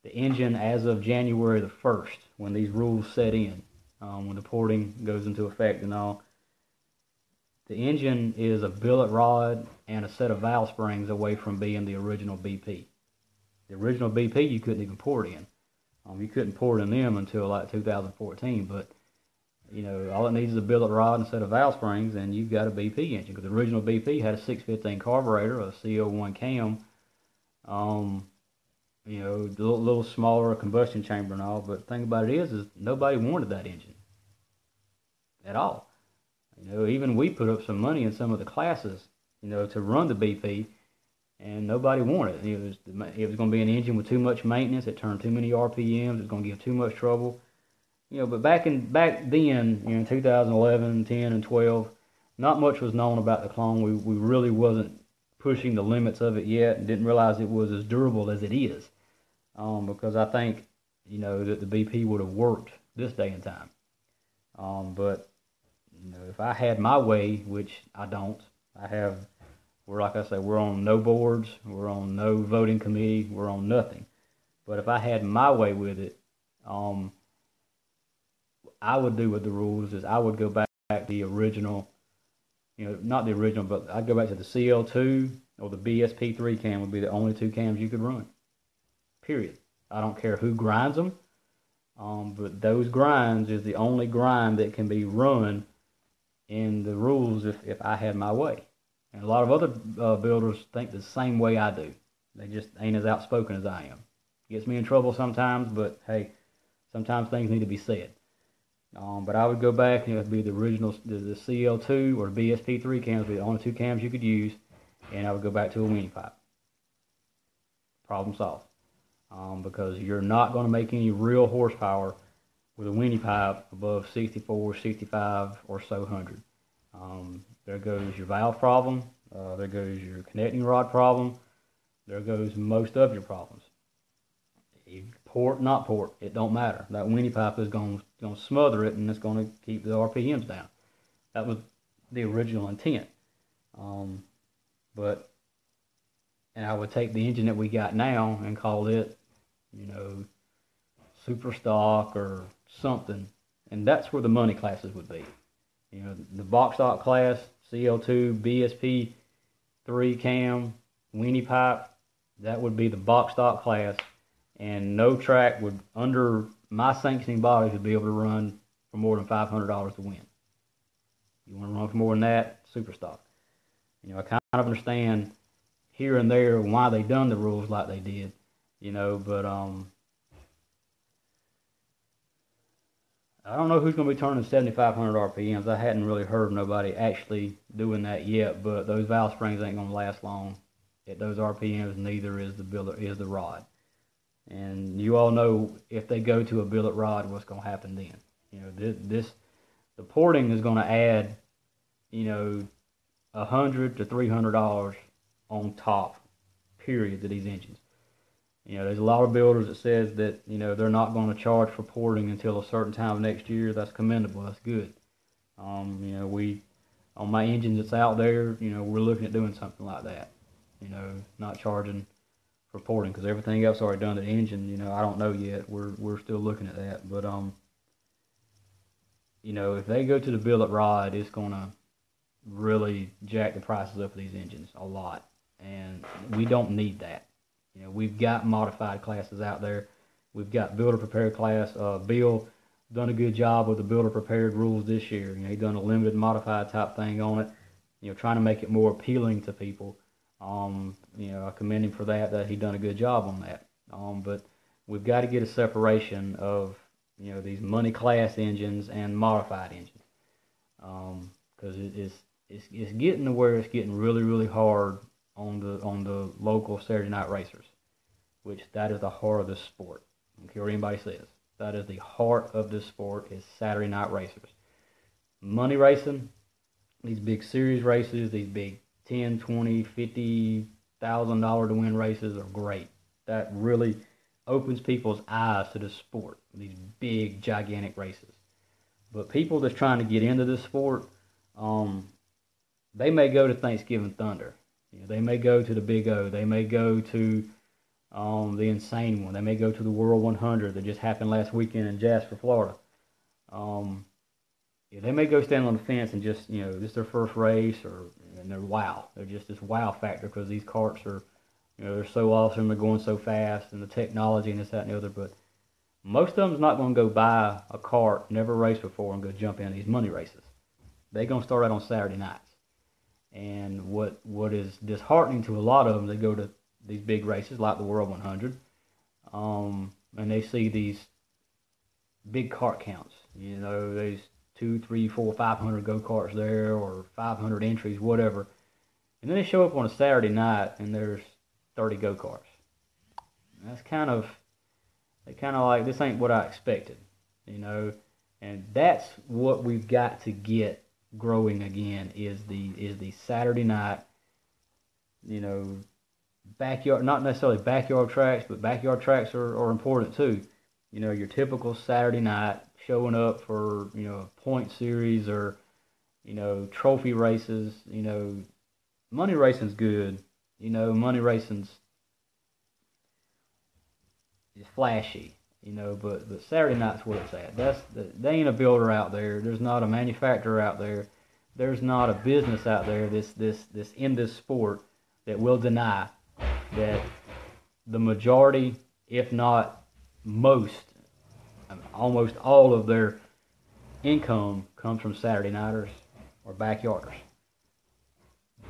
the engine, as of January the 1st, when these rules set in, when the porting goes into effect and all, the engine is a billet rod and a set of valve springs away from being the original BP. The original BP you couldn't even port in. You couldn't port in them until like 2014, but all it needs is a billet rod and a set of valve springs, and you've got a BP engine. Because the original BP had a 615 carburetor, a CO1 cam, a little smaller combustion chamber and all. But the thing about it is nobody wanted that engine at all. Even we put up some money in some of the classes, to run the BP, and nobody wanted it. It was going to be an engine with too much maintenance. It turned too many RPMs. It was going to give too much trouble. But back then, in 2011, 10, and 12, not much was known about the clone. We really wasn't pushing the limits of it yet, and didn't realize it was as durable as it is. Because I think, that the BP would have worked this day and time. But if I had my way, which I don't, like I say, we're on no boards, we're on no voting committee, we're on nothing. But if I had my way with it, I would do with the rules is I would go back to the original, not the original, but I'd go back to the CL2 or the BSP3 cam would be the only two cams you could run. Period. I don't care who grinds them, but those grinds is the only grind that can be run in the rules if I had my way. And a lot of other builders think the same way I do. They just ain't as outspoken as I am. Gets me in trouble sometimes, but hey, sometimes things need to be said. But I would go back, and it would be the original, the CL2 or BSP3 cams would be the only two cams you could use, and I would go back to a weenie pipe. Problem solved. Because you're not going to make any real horsepower with a weenie pipe above 64, 65, or so hundred. There goes your valve problem. There goes your connecting rod problem. There goes most of your problems. You port, not port, it don't matter. That weenie pipe is going to smother it, and it's going to keep the RPMs down. That was the original intent. And I would take the engine that we got now and call it, super stock or something, and that's where the money classes would be. The box stock class, CL2, BSP, 3 cam, weenie pipe, that would be the box stock class, and no track would, under my sanctioning bodies, would be able to run for more than $500 to win. You want to run for more than that, super stock. I kind of understand here and there why they done the rules like they did, but I don't know who's going to be turning 7,500 RPMs. I hadn't really heard nobody actually doing that yet, but those valve springs ain't going to last long at those RPMs. Neither is the rod. And you all know if they go to a billet rod, what's going to happen then. The porting is going to add, $100 to $300 on top, period, to these engines. There's a lot of builders that says that, they're not going to charge for porting until a certain time next year. That's commendable. That's good. On my engines that's out there, we're looking at doing something like that. Not charging for porting, because everything else already done to the engine, I don't know yet. We're still looking at that. But, if they go to the billet rod, it's going to really jack the prices up of these engines a lot. And we don't need that. We've got modified classes out there. We've got builder prepared class. Bill done a good job with the builder prepared rules this year. He done a limited modified type thing on it. Trying to make it more appealing to people. I commend him for that he done a good job on that. But we've got to get a separation of these money class engines and modified engines. Because it's getting to where it's getting really, really hard on the local Saturday night racers, which that is the heart of this sport. I don't care what anybody says. That is the heart of this sport, is Saturday night racers. Money racing, these big series races, these big 10, 20, $50,000 to win races are great. That really opens people's eyes to the sport, these big, gigantic races. But people that's trying to get into this sport, they may go to Thanksgiving Thunder. They may go to the Big O. They may go to the insane one. They may go to the World 100 that just happened last weekend in Jasper, Florida. They may go stand on the fence and just, this is their first race, and they're wow. They're just this wow factor because these karts are, they're so awesome. They're going so fast, and the technology and this, that, and the other. But most of them's not going to go buy a kart, never raced before, and go jump in these money races. They're going to start out on Saturday nights. And what is disheartening to a lot of them, they go to these big races like the World 100, and they see these big kart counts. There's 2, 3, 4, 500 go-karts there, or 500 entries, whatever. And then they show up on a Saturday night, and there's 30 go-karts. That's kind of like, this ain't what I expected, And that's what we've got to get growing again, is the Saturday night, backyard, not necessarily backyard tracks, but backyard tracks are important too. Your typical Saturday night showing up for, a point series or, trophy races. Money racing's good. Money racing's is flashy, but Saturday night's where it's at. There ain't a builder out there. There's not a manufacturer out there. There's not a business out there this in this sport that will deny that the majority, if not most, almost all of their income comes from Saturday nighters or backyarders.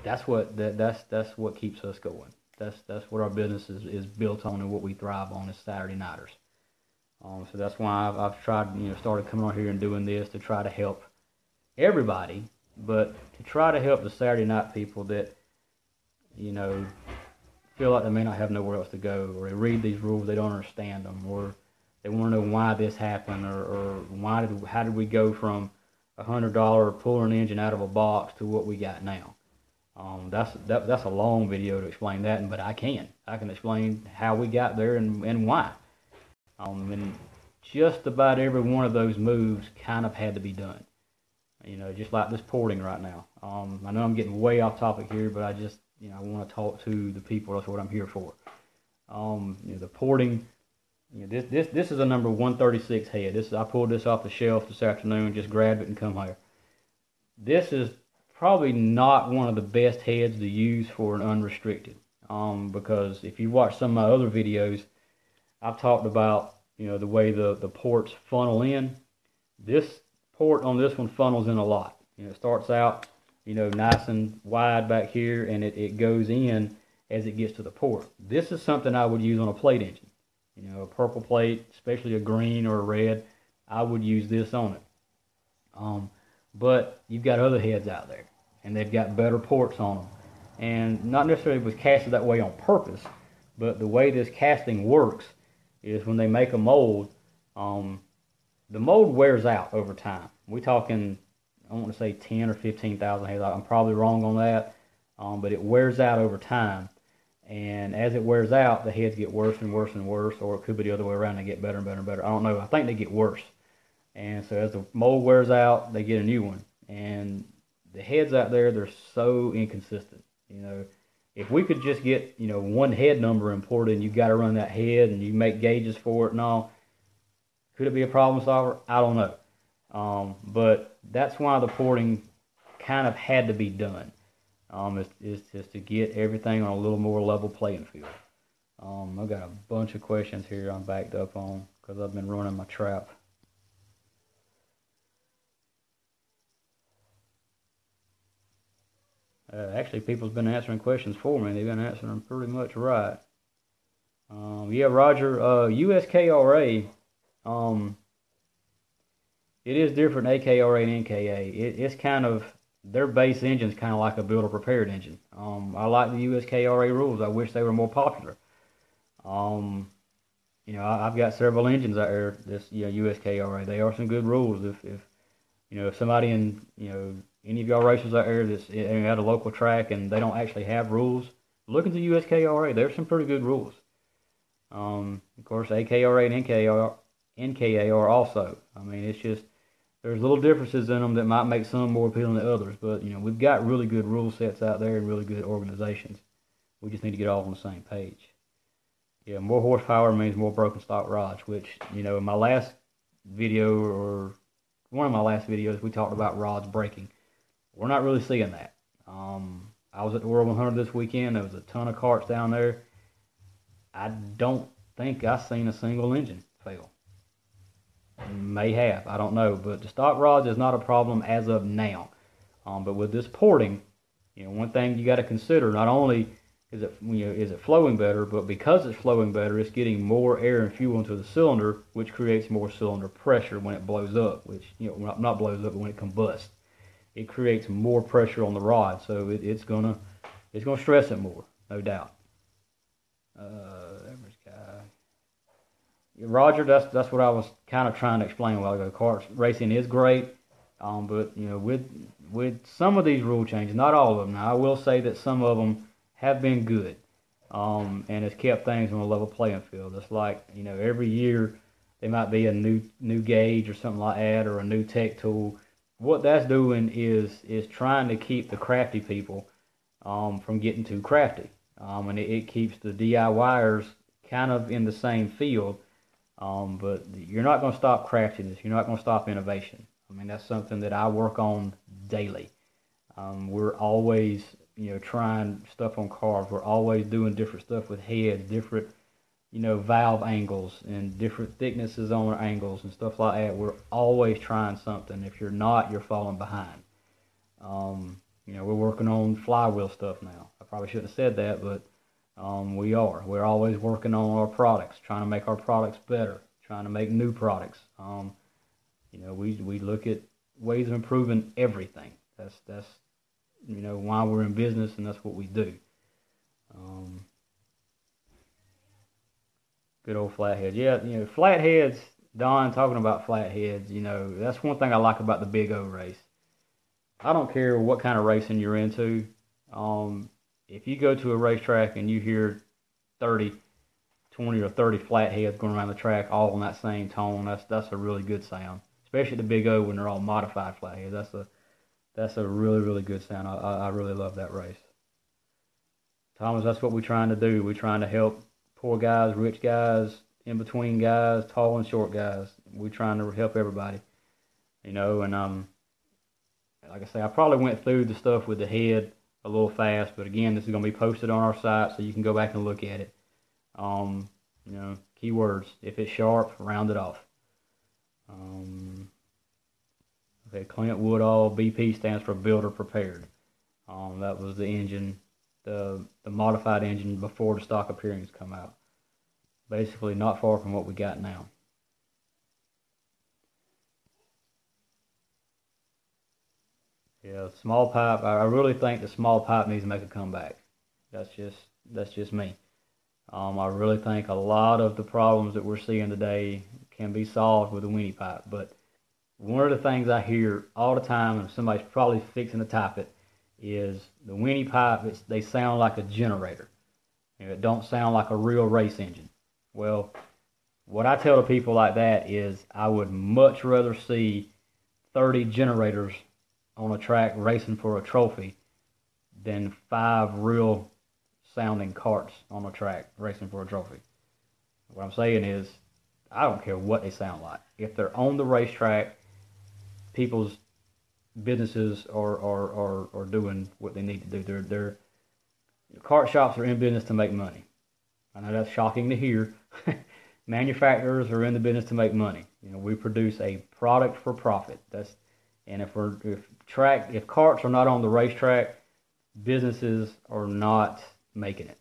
That's what keeps us going. That's what our business is built on, and what we thrive on is Saturday nighters. So that's why I've tried, started coming on here and doing this to try to help everybody, but to try to help the Saturday night people that, feel like they may not have nowhere else to go, or they read these rules, they don't understand them, or they want to know why this happened, or how did we go from $100 pulling an engine out of a box to what we got now. That's a long video to explain that, but I can explain how we got there and why. And just about every one of those moves kind of had to be done. Just like this porting right now. I know I'm getting way off topic here, but I just, I want to talk to the people. That's what I'm here for. The porting. This is a number 136 head. I pulled this off the shelf this afternoon, just grabbed it and come here. This is probably not one of the best heads to use for an unrestricted. Because if you watch some of my other videos, I've talked about, the way the ports funnel in. This port on this one funnels in a lot. It starts out, nice and wide back here, and it goes in as it gets to the port. This is something I would use on a plate engine. A purple plate, especially a green or a red, I would use this on it. But you've got other heads out there, and they've got better ports on them. And not necessarily was casted that way on purpose, but the way this casting works is when they make a mold, the mold wears out over time. We're talking, I want to say 10 or 15,000 heads. I'm probably wrong on that, but it wears out over time. And as it wears out, the heads get worse and worse and worse, or it could be the other way around. They get better and better and better. I don't know. I think they get worse. And so as the mold wears out, they get a new one. And the heads out there, they're so inconsistent. If we could just get, one head number imported, and you've got to run that head, and you make gauges for it and all, could it be a problem solver? I don't know. But that's why the porting kind of had to be done. Is just to get everything on a little more level playing field. I've got a bunch of questions here I'm backed up on because I've been running my trap. Actually, people's been answering questions for me. They've been answering them pretty much right. Yeah, Roger, USKRA, it is different than AKRA and NKA. It's kind of, their base engine's kind of like a builder prepared engine. I like the USKRA rules. I wish they were more popular. I've got several engines out there, USKRA. They are some good rules. If somebody in, any of y'all racers out there that's at a local track and they don't actually have rules, look into USKRA. There's some pretty good rules. Of course, AKRA and NKA are also. I mean, it's just, there's little differences in them that might make some more appealing than others. But, we've got really good rule sets out there and really good organizations. We just need to get all on the same page. Yeah, more horsepower means more broken stock rods, which, in my last video, or one of my last videos, we talked about rods breaking. We're not really seeing that. I was at the World 100 this weekend. There was a ton of carts down there. I don't think I've seen a single engine fail. May have, I don't know. But the stock rods is not a problem as of now. But with this porting, one thing you got to consider, not only is it flowing better, but because it's flowing better, it's getting more air and fuel into the cylinder, which creates more cylinder pressure when it blows up, which, not blows up, but when it combusts. It creates more pressure on the rod, so it's gonna stress it more, no doubt. Roger, that's what I was kind of trying to explain a while ago. Karts racing is great, but with some of these rule changes, not all of them. Now I will say that some of them have been good, and it's kept things on a level playing field. It's like, every year there might be a new gauge or something like that, or a new tech tool. What that's doing is trying to keep the crafty people from getting too crafty, and it keeps the DIYers kind of in the same field. But you're not going to stop craftiness. You're not going to stop innovation. I mean, that's something that I work on daily. We're always, trying stuff on cars. We're always doing different stuff with heads, different, valve angles and different thicknesses on our angles and stuff like that. We're always trying something. If you're not, you're falling behind. We're working on flywheel stuff now. I probably shouldn't have said that, but we are. We're always working on our products, trying to make our products better, trying to make new products. We look at ways of improving everything. That's why we're in business, and that's what we do. Good old flatheads. Yeah, flatheads, Don, talking about flatheads, that's one thing I like about the Big O race. I don't care what kind of racing you're into. If you go to a racetrack and you hear 20 or 30 flatheads going around the track all on that same tone, that's a really good sound. Especially the Big O when they're all modified flatheads. That's a really, really good sound. I really love that race. Thomas, that's what we're trying to do. We're trying to help poor guys, rich guys, in between guys, tall and short guys. We're trying to help everybody. And like I say, I probably went through the stuff with the head a little fast, but again, this is going to be posted on our site, so you can go back and look at it. Keywords: if it's sharp, round it off. Okay, Clint Woodall, BP stands for Builder Prepared. That was the engine, the modified engine before the stock appearance come out. Basically, not far from what we got now. Yeah, small pipe. I really think the small pipe needs to make a comeback. That's just me. I really think a lot of the problems that we're seeing today can be solved with a weenie pipe. But one of the things I hear all the time, and somebody's probably fixing to type it, is the weenie pipe. They sound like a generator. It don't sound like a real race engine. Well, what I tell the people like that is I would much rather see 30 generators on a track racing for a trophy than 5 real sounding carts on a track racing for a trophy. What I'm saying is, I don't care what they sound like. If they're on the racetrack, people's businesses are doing what they need to do. They're kart shops are in business to make money. I know that's shocking to hear. Manufacturers are in the business to make money. We produce a product for profit. And if carts are not on the racetrack, businesses are not making it.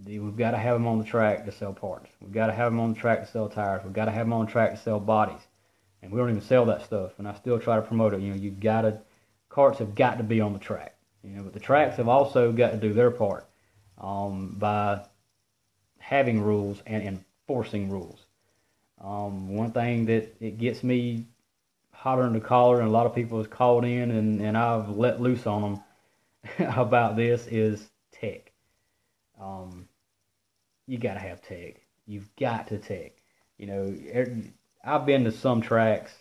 We've got to have them on the track to sell parts. We've got to have them on the track to sell tires. We've got to have them on the track to sell bodies. And we don't even sell that stuff. And I still try to promote it. Carts have got to be on the track. But the tracks have also got to do their part by having rules and enforcing rules. One thing that it gets me hotter than the collar, and a lot of people has called in, and I've let loose on them about this, is tech. Um, you got to have tech. You've got to tech. You know, I've been to some tracks,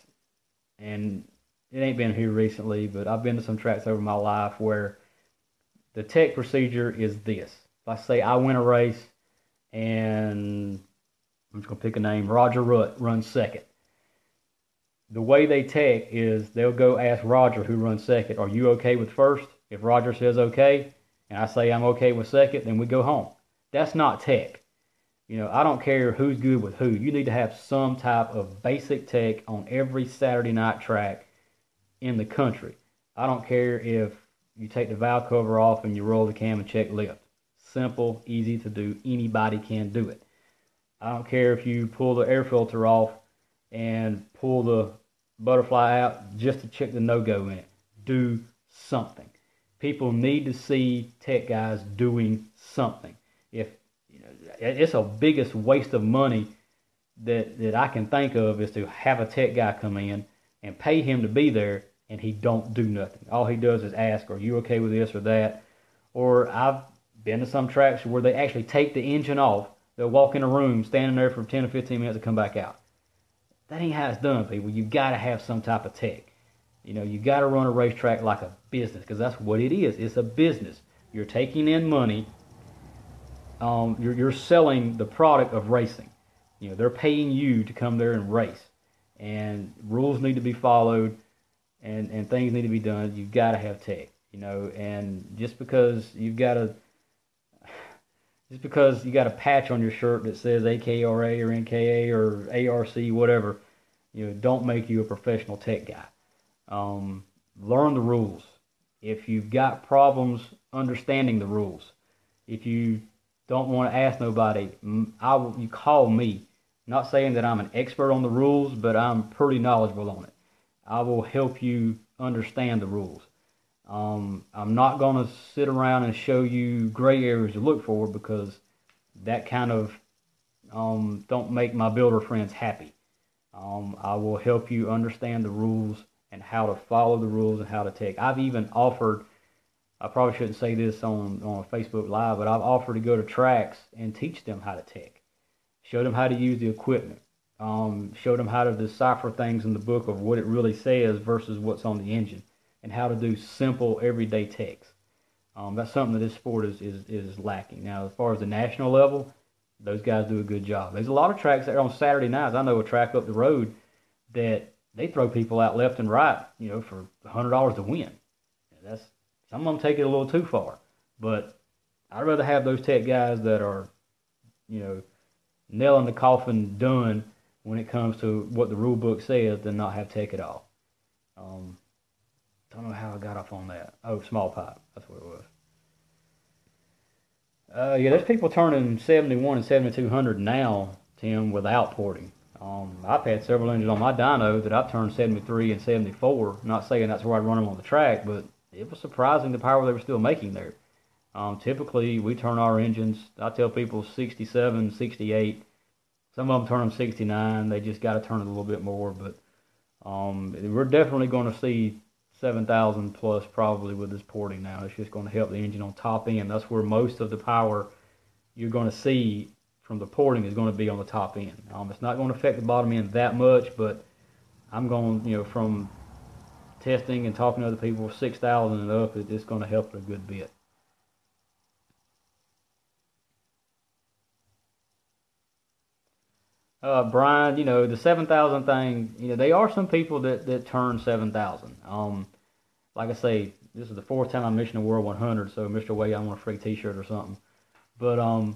and it ain't been here recently, but I've been to some tracks over my life where the tech procedure is this. If I say I win a race and I'm just going to pick a name, Roger Rutt runs second. The way they tech is they'll go ask Roger, who runs second, are you okay with first? If Roger says okay, and I say I'm okay with second, then we go home. That's not tech. You know, I don't care who's good with who. You need to have some type of basic tech on every Saturday night track in the country. I don't care if you take the valve cover off and you roll the cam and check lift. Simple, easy to do. Anybody can do it. I don't care if you pull the air filter off and pull the butterfly out just to check the no-go in it. Do something. People need to see tech guys doing something. If you know, it's the biggest waste of money that I can think of is to have a tech guy come in and pay him to be there, and he don't do nothing. All he does is ask, are you okay with this or that? Or I've been to some tracks where they actually take the engine off. They'll walk in a room, standing there for 10 or 15 minutes, and come back out. That ain't how it's done, people. You got to have some type of tech. You know, you got to run a racetrack like a business, because that's what it is. It's a business. You're taking in money. You're selling the product of racing. You know, they're paying you to come there and race, and rules need to be followed, and things need to be done. You've got to have tech. You know, and just because you got a patch on your shirt that says AKRA or NKA or ARC, whatever, you know, don't make you a professional tech guy. Learn the rules. If you've got problems understanding the rules, if you don't want to ask nobody, you call me. Not saying that I'm an expert on the rules, but I'm pretty knowledgeable on it. I will help you understand the rules. I'm not going to sit around and show you gray areas to look for, because that kind of don't make my builder friends happy. I will help you understand the rules and how to follow the rules and how to tech. I've even offered, I probably shouldn't say this on Facebook Live, but I've offered to go to tracks and teach them how to tech. Show them how to use the equipment. Show them how to decipher things in the book of what it really says versus what's on the engine, and how to do simple everyday techs. That's something that this sport is lacking. Now, as far as the national level, those guys do a good job. There's a lot of tracks that are on Saturday nights. I know a track up the road that they throw people out left and right, you know, for $100 to win. Some of them take it a little too far, but I'd rather have those tech guys that are, you know, nailing the coffin done when it comes to what the rule book says than not have tech at all. Don't know how I got off on that. Oh, small pipe. That's what it was. Yeah, there's people turning 71 and 7200 now, Tim, without porting. I've had several engines on my dyno that I've turned 73 and 74. Not saying that's where I'd run them on the track, but it was surprising the power they were still making there. Typically, we turn our engines, I tell people 67, 68. Some of them turn them 69. They just got to turn it a little bit more. But we're definitely going to see 7,000 plus probably with this porting now. It's just going to help the engine on top end. That's where most of the power you're going to see from the porting is going to be on the top end. It's not going to affect the bottom end that much, but I'm going, you know, from testing and talking to other people, 6,000 and up, it's going to help it a good bit. Brian, you know, the 7,000 thing, you know, there are some people that turn 7,000. Like I say, this is the fourth time I'm mentioning the World 100, so Mr. Way, I want a free t-shirt or something. But at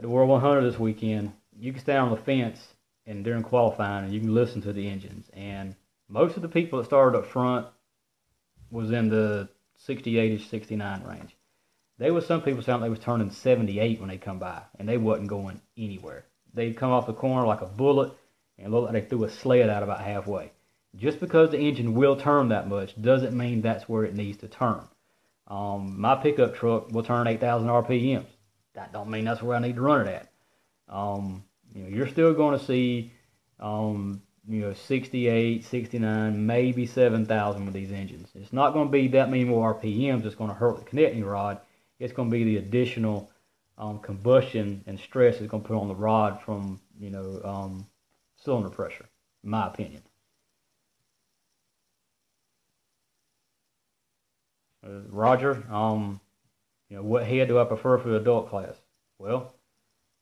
the World 100 this weekend, you can stand on the fence and during qualifying, and you can listen to the engines. And most of the people that started up front was in the 68-ish, 69 range. There was some people saying they was turning 78 when they come by, and they wasn't going anywhere. They'd come off the corner like a bullet and look like they threw a sled out about halfway. Just because the engine will turn that much doesn't mean that's where it needs to turn. My pickup truck will turn 8,000 RPMs. That don't mean that's where I need to run it at. You know, you're still going to see 68, 69, maybe 7,000 with these engines. It's not going to be that many more RPMs that's going to hurt the connecting rod. It's going to be the additional combustion and stress it's going to put on the rod from, cylinder pressure, in my opinion. Roger, what head do I prefer for the adult class? Well,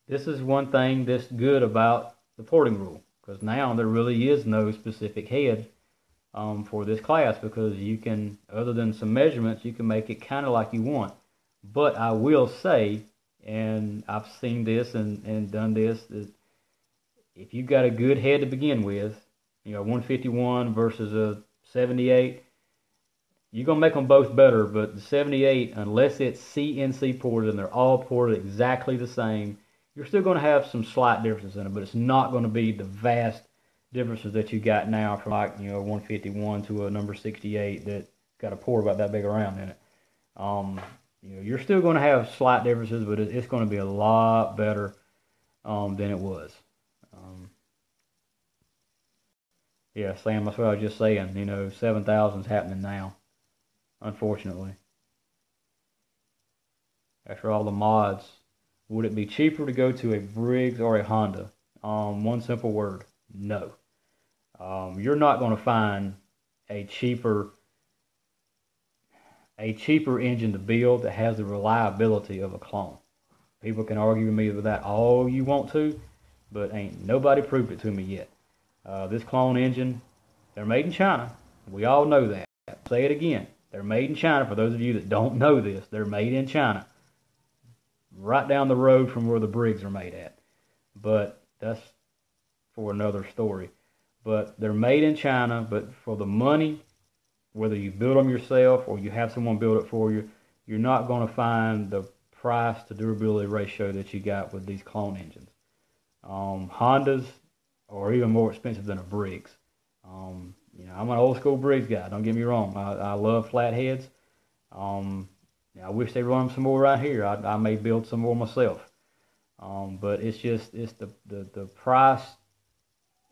this is one thing that's good about the porting rule, because now there really is no specific head for this class, because you can, other than some measurements, you can make it kind of like you want. But I will say, and I've seen this and done this, that if you've got a good head to begin with, 151 versus a 78, you're going to make them both better, but the 78, unless it's CNC ported and they're all ported exactly the same, you're still going to have some slight differences in it, but it's not going to be the vast differences that you got now from 151 to a number 68 that got a port about that big around in it. You're still going to have slight differences, but it's going to be a lot better than it was. Yeah, Sam, that's what I was just saying. 7,000 is happening now, unfortunately. After all the mods, would it be cheaper to go to a Briggs or a Honda? One simple word, no. You're not going to find a cheaper engine to build that has the reliability of a clone. People can argue with me with that all you want to, but ain't nobody proved it to me yet. This clone engine, they're made in China. We all know that. Say it again. They're made in China. For those of you that don't know this, they're made in China. Right down the road from where the Briggs are made at. But that's for another story. But they're made in China, but for the money, whether you build them yourself or you have someone build it for you, you're not going to find the price to durability ratio that you got with these clone engines. Hondas are even more expensive than a Briggs. I'm an old school Briggs guy, don't get me wrong. I love flatheads. I wish they run them some more right here. I may build some more myself. But it's the price,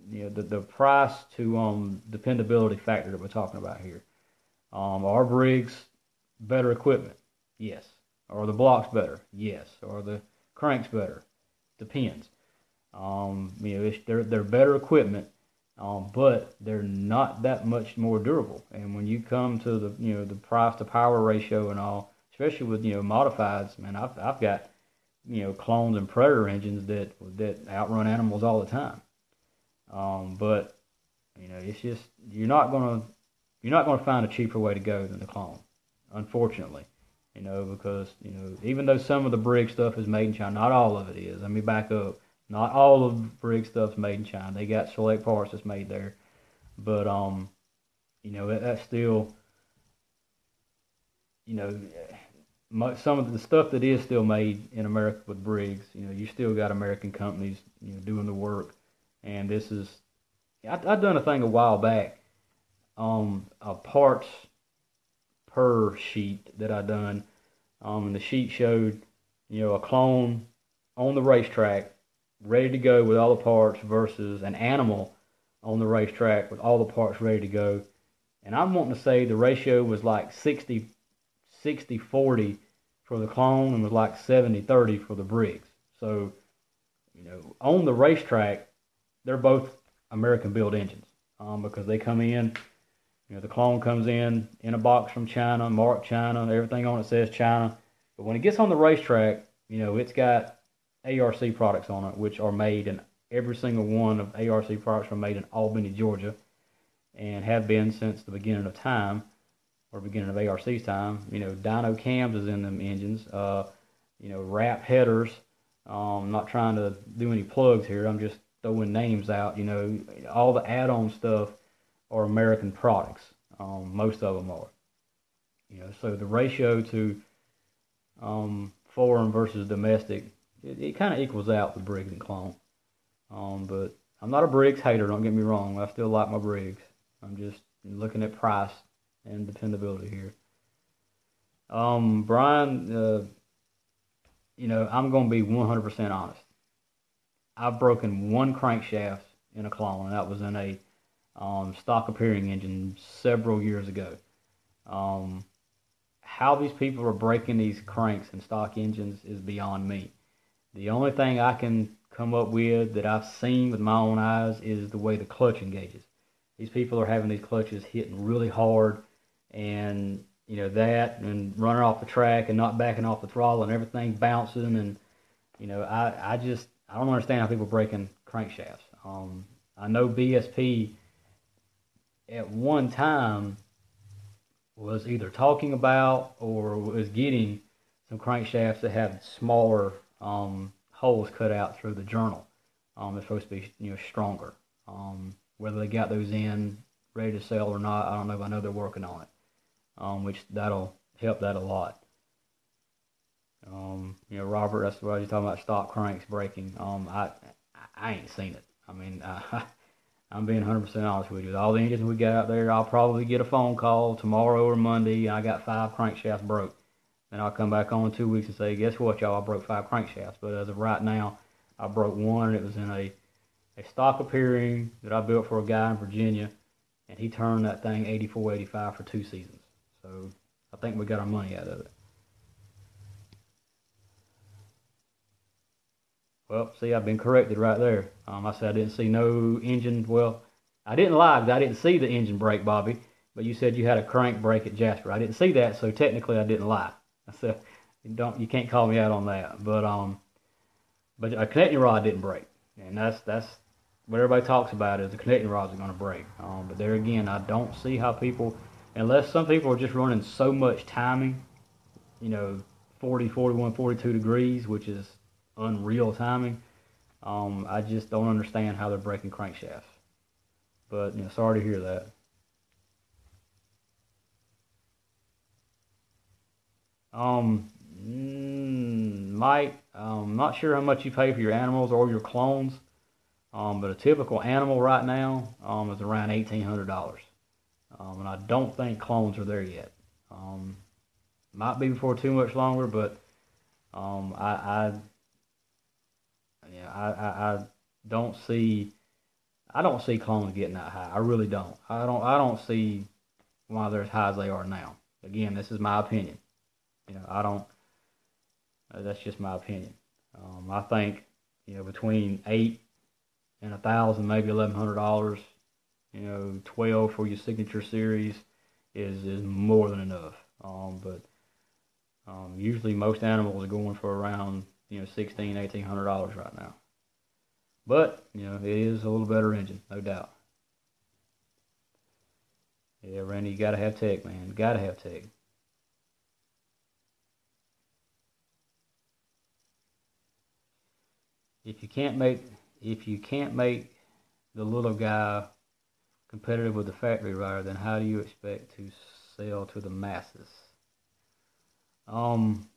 the price to dependability factor that we're talking about here. Are Briggs better equipment? Yes. Are the blocks better? Yes. Are the cranks better? Depends. They're better equipment, but they're not that much more durable. And when you come to the price to power ratio and all, especially with modifieds, man, I've got clones and predator engines that outrun animals all the time. But it's just you're not gonna find a cheaper way to go than the clone, unfortunately. Because even though some of the Briggs stuff is made in China, not all of it is. Let me back up. Not all of Briggs stuff's made in China. They got select parts that's made there, but that's still some of the stuff that is still made in America with Briggs. You still got American companies doing the work, and this is I've done a thing a while back on a parts per sheet that I done, and the sheet showed a clone on the racetrack ready to go with all the parts versus an animal on the racetrack with all the parts ready to go. And I'm wanting to say the ratio was like 60-40 for the clone and was like 70-30 for the Briggs. So, on the racetrack, they're both American built engines, because they come in, the clone comes in a box from China, marked China, everything on it says China. But when it gets on the racetrack, it's got ARC products on it, which are made in every single one of ARC products are made in Albany, Georgia, and have been since the beginning of time, or beginning of ARC's time. Dyno cams is in them engines. Wrap headers. I'm not trying to do any plugs here. I'm just throwing names out. All the add-on stuff are American products. Most of them are. So the ratio to foreign versus domestic, it kind of equals out with Briggs and clone. But I'm not a Briggs hater, don't get me wrong. I still like my Briggs. I'm just looking at price and dependability here. Brian, I'm going to be 100% honest. I've broken one crankshaft in a clone, and that was in a stock appearing engine several years ago. How these people are breaking these cranks and stock engines is beyond me. The only thing I can come up with that I've seen with my own eyes is the way the clutch engages. These people are having these clutches hitting really hard, and that, and running off the track and not backing off the throttle, and everything bouncing, and I don't understand how people breaking crankshafts. I know BSP at one time was either talking about or was getting some crankshafts that have smaller holes cut out through the journal. They're supposed to be stronger. Whether they got those in ready to sell or not, I don't know. But I know they're working on it, which that'll help that a lot. Robert, that's what you're talking about, stock cranks breaking. I ain't seen it. I mean, I'm being 100% honest with you. With all the engines we got out there, I'll probably get a phone call tomorrow or Monday, and I got 5 crankshafts broke. Then I'll come back on in 2 weeks and say, guess what, y'all, I broke 5 crankshafts. But as of right now, I broke one, and it was in a stock appearing that I built for a guy in Virginia, and he turned that thing 84, 85 for 2 seasons. So I think we got our money out of it. Well, see, I've been corrected right there. I said I didn't see no engine. Well, I didn't lie, because I didn't see the engine break, Bobby. But you said you had a crank break at Jasper. I didn't see that, so technically I didn't lie. I said, you can't call me out on that. But a connecting rod didn't break, and that's what everybody talks about is the connecting rods are going to break. But there again, I don't see how people, unless some people are just running so much timing, 40, 41, 42 degrees, which is unreal timing. I just don't understand how they're breaking crankshafts. But sorry to hear that. Mike, I'm not sure how much you pay for your animals or your clones, but a typical animal right now is around $1,800, and I don't think clones are there yet. Might be before too much longer, but I don't see clones getting that high. I really don't. I don't see why they're as high as they are now. Again, this is my opinion. I don't. That's just my opinion. I think between $800 and $1,000, maybe $1,100. $12 for your signature series is more than enough. But usually most animals are going for around $1,600, $1,800 right now. But it is a little better engine, no doubt. Yeah, Randy, you gotta have tech, man. Gotta have tech. If you can't make the little guy competitive with the factory rider, then how do you expect to sell to the masses? I'm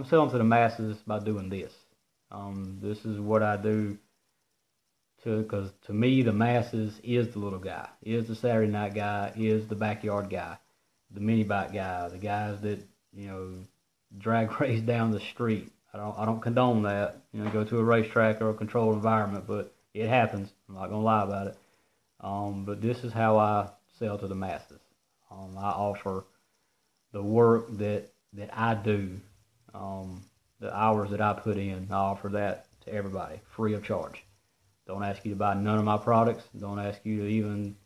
selling to the masses by doing this. This is what I do because to me the masses is the little guy, is the Saturday night guy, is the backyard guy, the mini bike guy, the guys that drag race down the street. I don't condone that. Go to a racetrack or a controlled environment, but it happens. I'm not gonna lie about it. But this is how I sell to the masses. I offer the work that I do, the hours that I put in. I offer that to everybody, free of charge. Don't ask you to buy none of my products. Don't ask you to even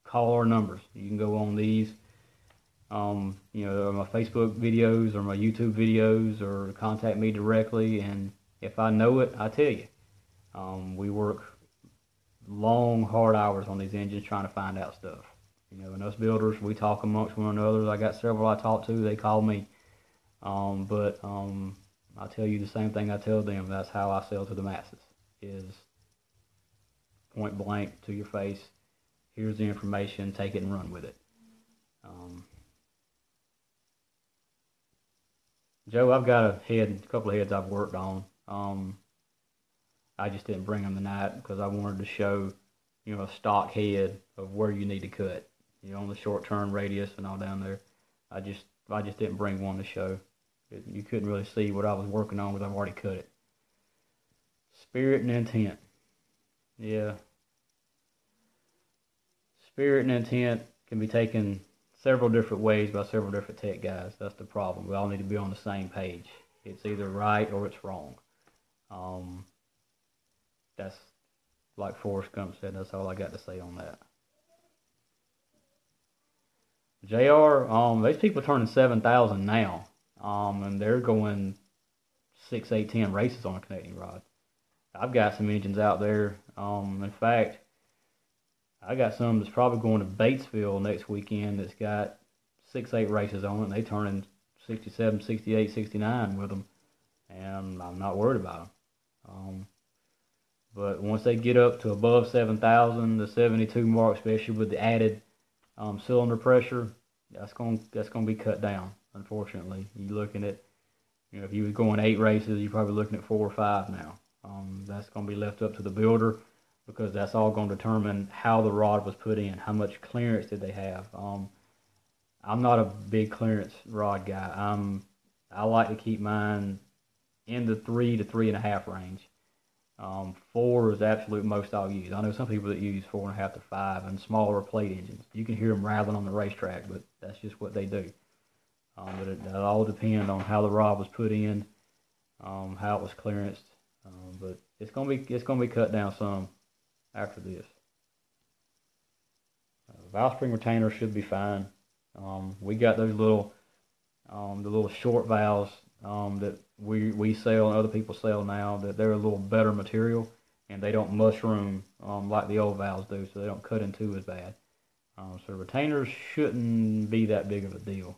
call our numbers. You can go on these, my Facebook videos or my YouTube videos, or contact me directly. And if I know it, I tell you. We work long, hard hours on these engines trying to find out stuff. And us builders, we talk amongst one another. I got several I talk to. They call me. But I tell you the same thing I tell them. That's how I sell to the masses. Is point blank to your face. Here's the information. Take it and run with it. Joe, I've got a couple of heads I've worked on. I just didn't bring them tonight because I wanted to show, a stock head of where you need to cut, on the short turn radius and all down there. I just didn't bring one to show. You couldn't really see what I was working on because I've already cut it. Spirit and intent. Yeah. spirit and intent can be taken several different ways by several different tech guys. That's the problem. We all need to be on the same page. It's either right or it's wrong. That's like Forrest Gump said. That's all I got to say on that. JR, these people turning 7,000 now, and they're going 6, 8, 10 races on a connecting rod. I've got some engines out there. In fact, I got some that's probably going to Batesville next weekend that's got 6, 8 races on it, and they turning 67, 68, 69 with them, and I'm not worried about them. But once they get up to above 7,000, the 72 mark, especially with the added cylinder pressure, that's going to be cut down. Unfortunately, you're looking at, if you were going 8 races, you're probably looking at 4 or 5 now. That's going to be left up to the builder, because that's all going to determine how the rod was put in, how much clearance did they have. I'm not a big clearance rod guy. I like to keep mine in the 3 to 3.5 range. 4 is the absolute most I'll use. I know some people that use 4.5 to 5 and smaller plate engines. You can hear them rattling on the racetrack, but that's just what they do. But it all depends on how the rod was put in, how it was clearanced. But it's gonna be cut down some after this. Valve spring retainers should be fine. We got those little, the little short valves that we sell and other people sell now, that they're a little better material and they don't mushroom like the old valves do, so they don't cut in two as bad. So retainers shouldn't be that big of a deal.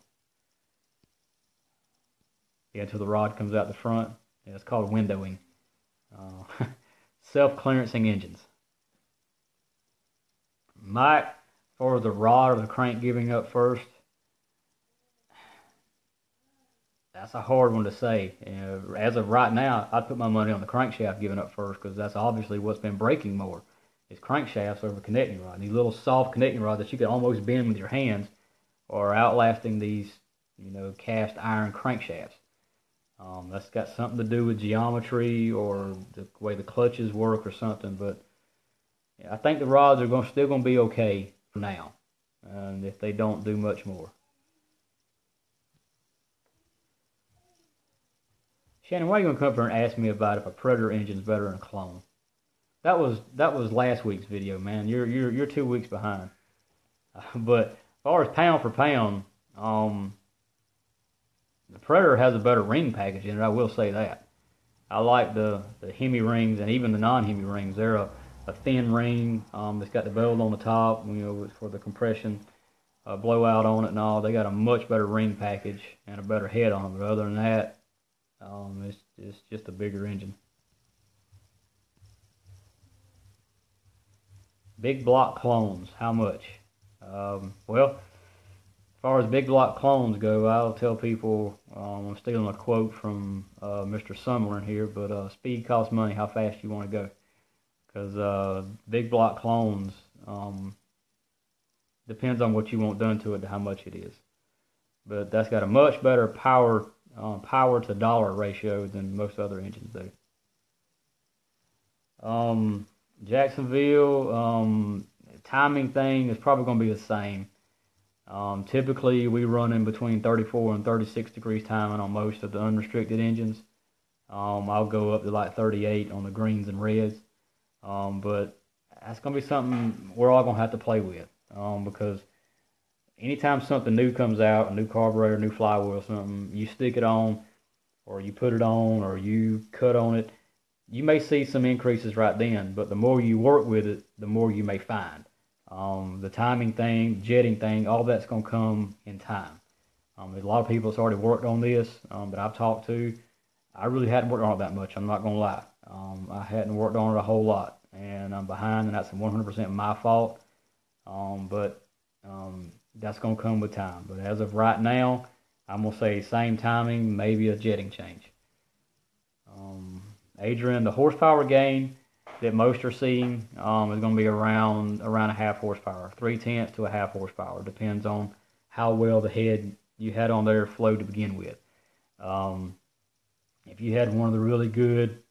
Yeah, until the rod comes out the front. Yeah, it's called windowing. Self-clearancing engines. Mike, as far as the rod or the crank giving up first, that's a hard one to say. As of right now, I'd put my money on the crankshaft giving up first, because that's obviously what's been breaking more. It's crankshafts over connecting rod. These little soft connecting rods that you can almost bend with your hands are outlasting these, cast iron crankshafts. That's got something to do with geometry or the way the clutches work or something, but I think the rods are still going to be okay for now, and if they don't do much more. Shannon, why are you going to come up here and ask me about if a Predator engine is better than a clone? That was last week's video, man. You're 2 weeks behind. But as far as pound for pound, the Predator has a better ring package in it. I will say that. I like the Hemi rings and even the non-Hemi rings. They're a thin ring that's got the bevel on the top, for the compression blowout on it and all. They got a much better ring package and a better head on them. But other than that, it's just a bigger engine. Big block clones, how much? Well, as far as big block clones go, I'll tell people, I'm stealing a quote from Mr. Summerlin here, but speed costs money, how fast you want to go. Because big block clones, depends on what you want done to it, to how much it is. But that's got a much better power to dollar ratio than most other engines do. Jacksonville, timing thing is probably going to be the same. Typically, we run in between 34 and 36 degrees timing on most of the unrestricted engines. I'll go up to like 38 on the greens and reds. But that's going to be something we're all going to have to play with. Because anytime something new comes out, a new carburetor, new flywheel, something, you stick it on, or you put it on, or you cut on it, you may see some increases right then, but the more you work with it, the more you may find. The timing thing, jetting thing, all that's going to come in time. There's a lot of people that's already worked on this that I've talked to. I really hadn't worked on it that much, I'm not going to lie. I hadn't worked on it a whole lot, and I'm behind, and that's 100% my fault. But that's going to come with time. But as of right now, I'm going to say same timing, maybe a jetting change. Adrian, the horsepower gain that most are seeing is going to be around a half horsepower, 0.3 to a half horsepower. Depends on how well the head you had on there flowed to begin with. If you had one of the really good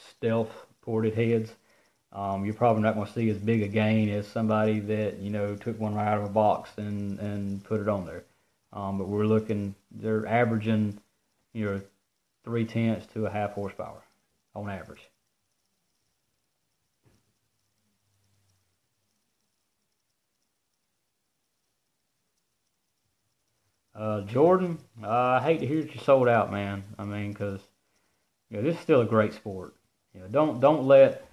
stealth ported heads, you're probably not going to see as big a gain as somebody that, took one right out of a box and put it on there. But they're averaging, 3/10 to a half horsepower on average. Jordan, I hate to hear that you sold out, man. I mean, because this is still a great sport. Don't let.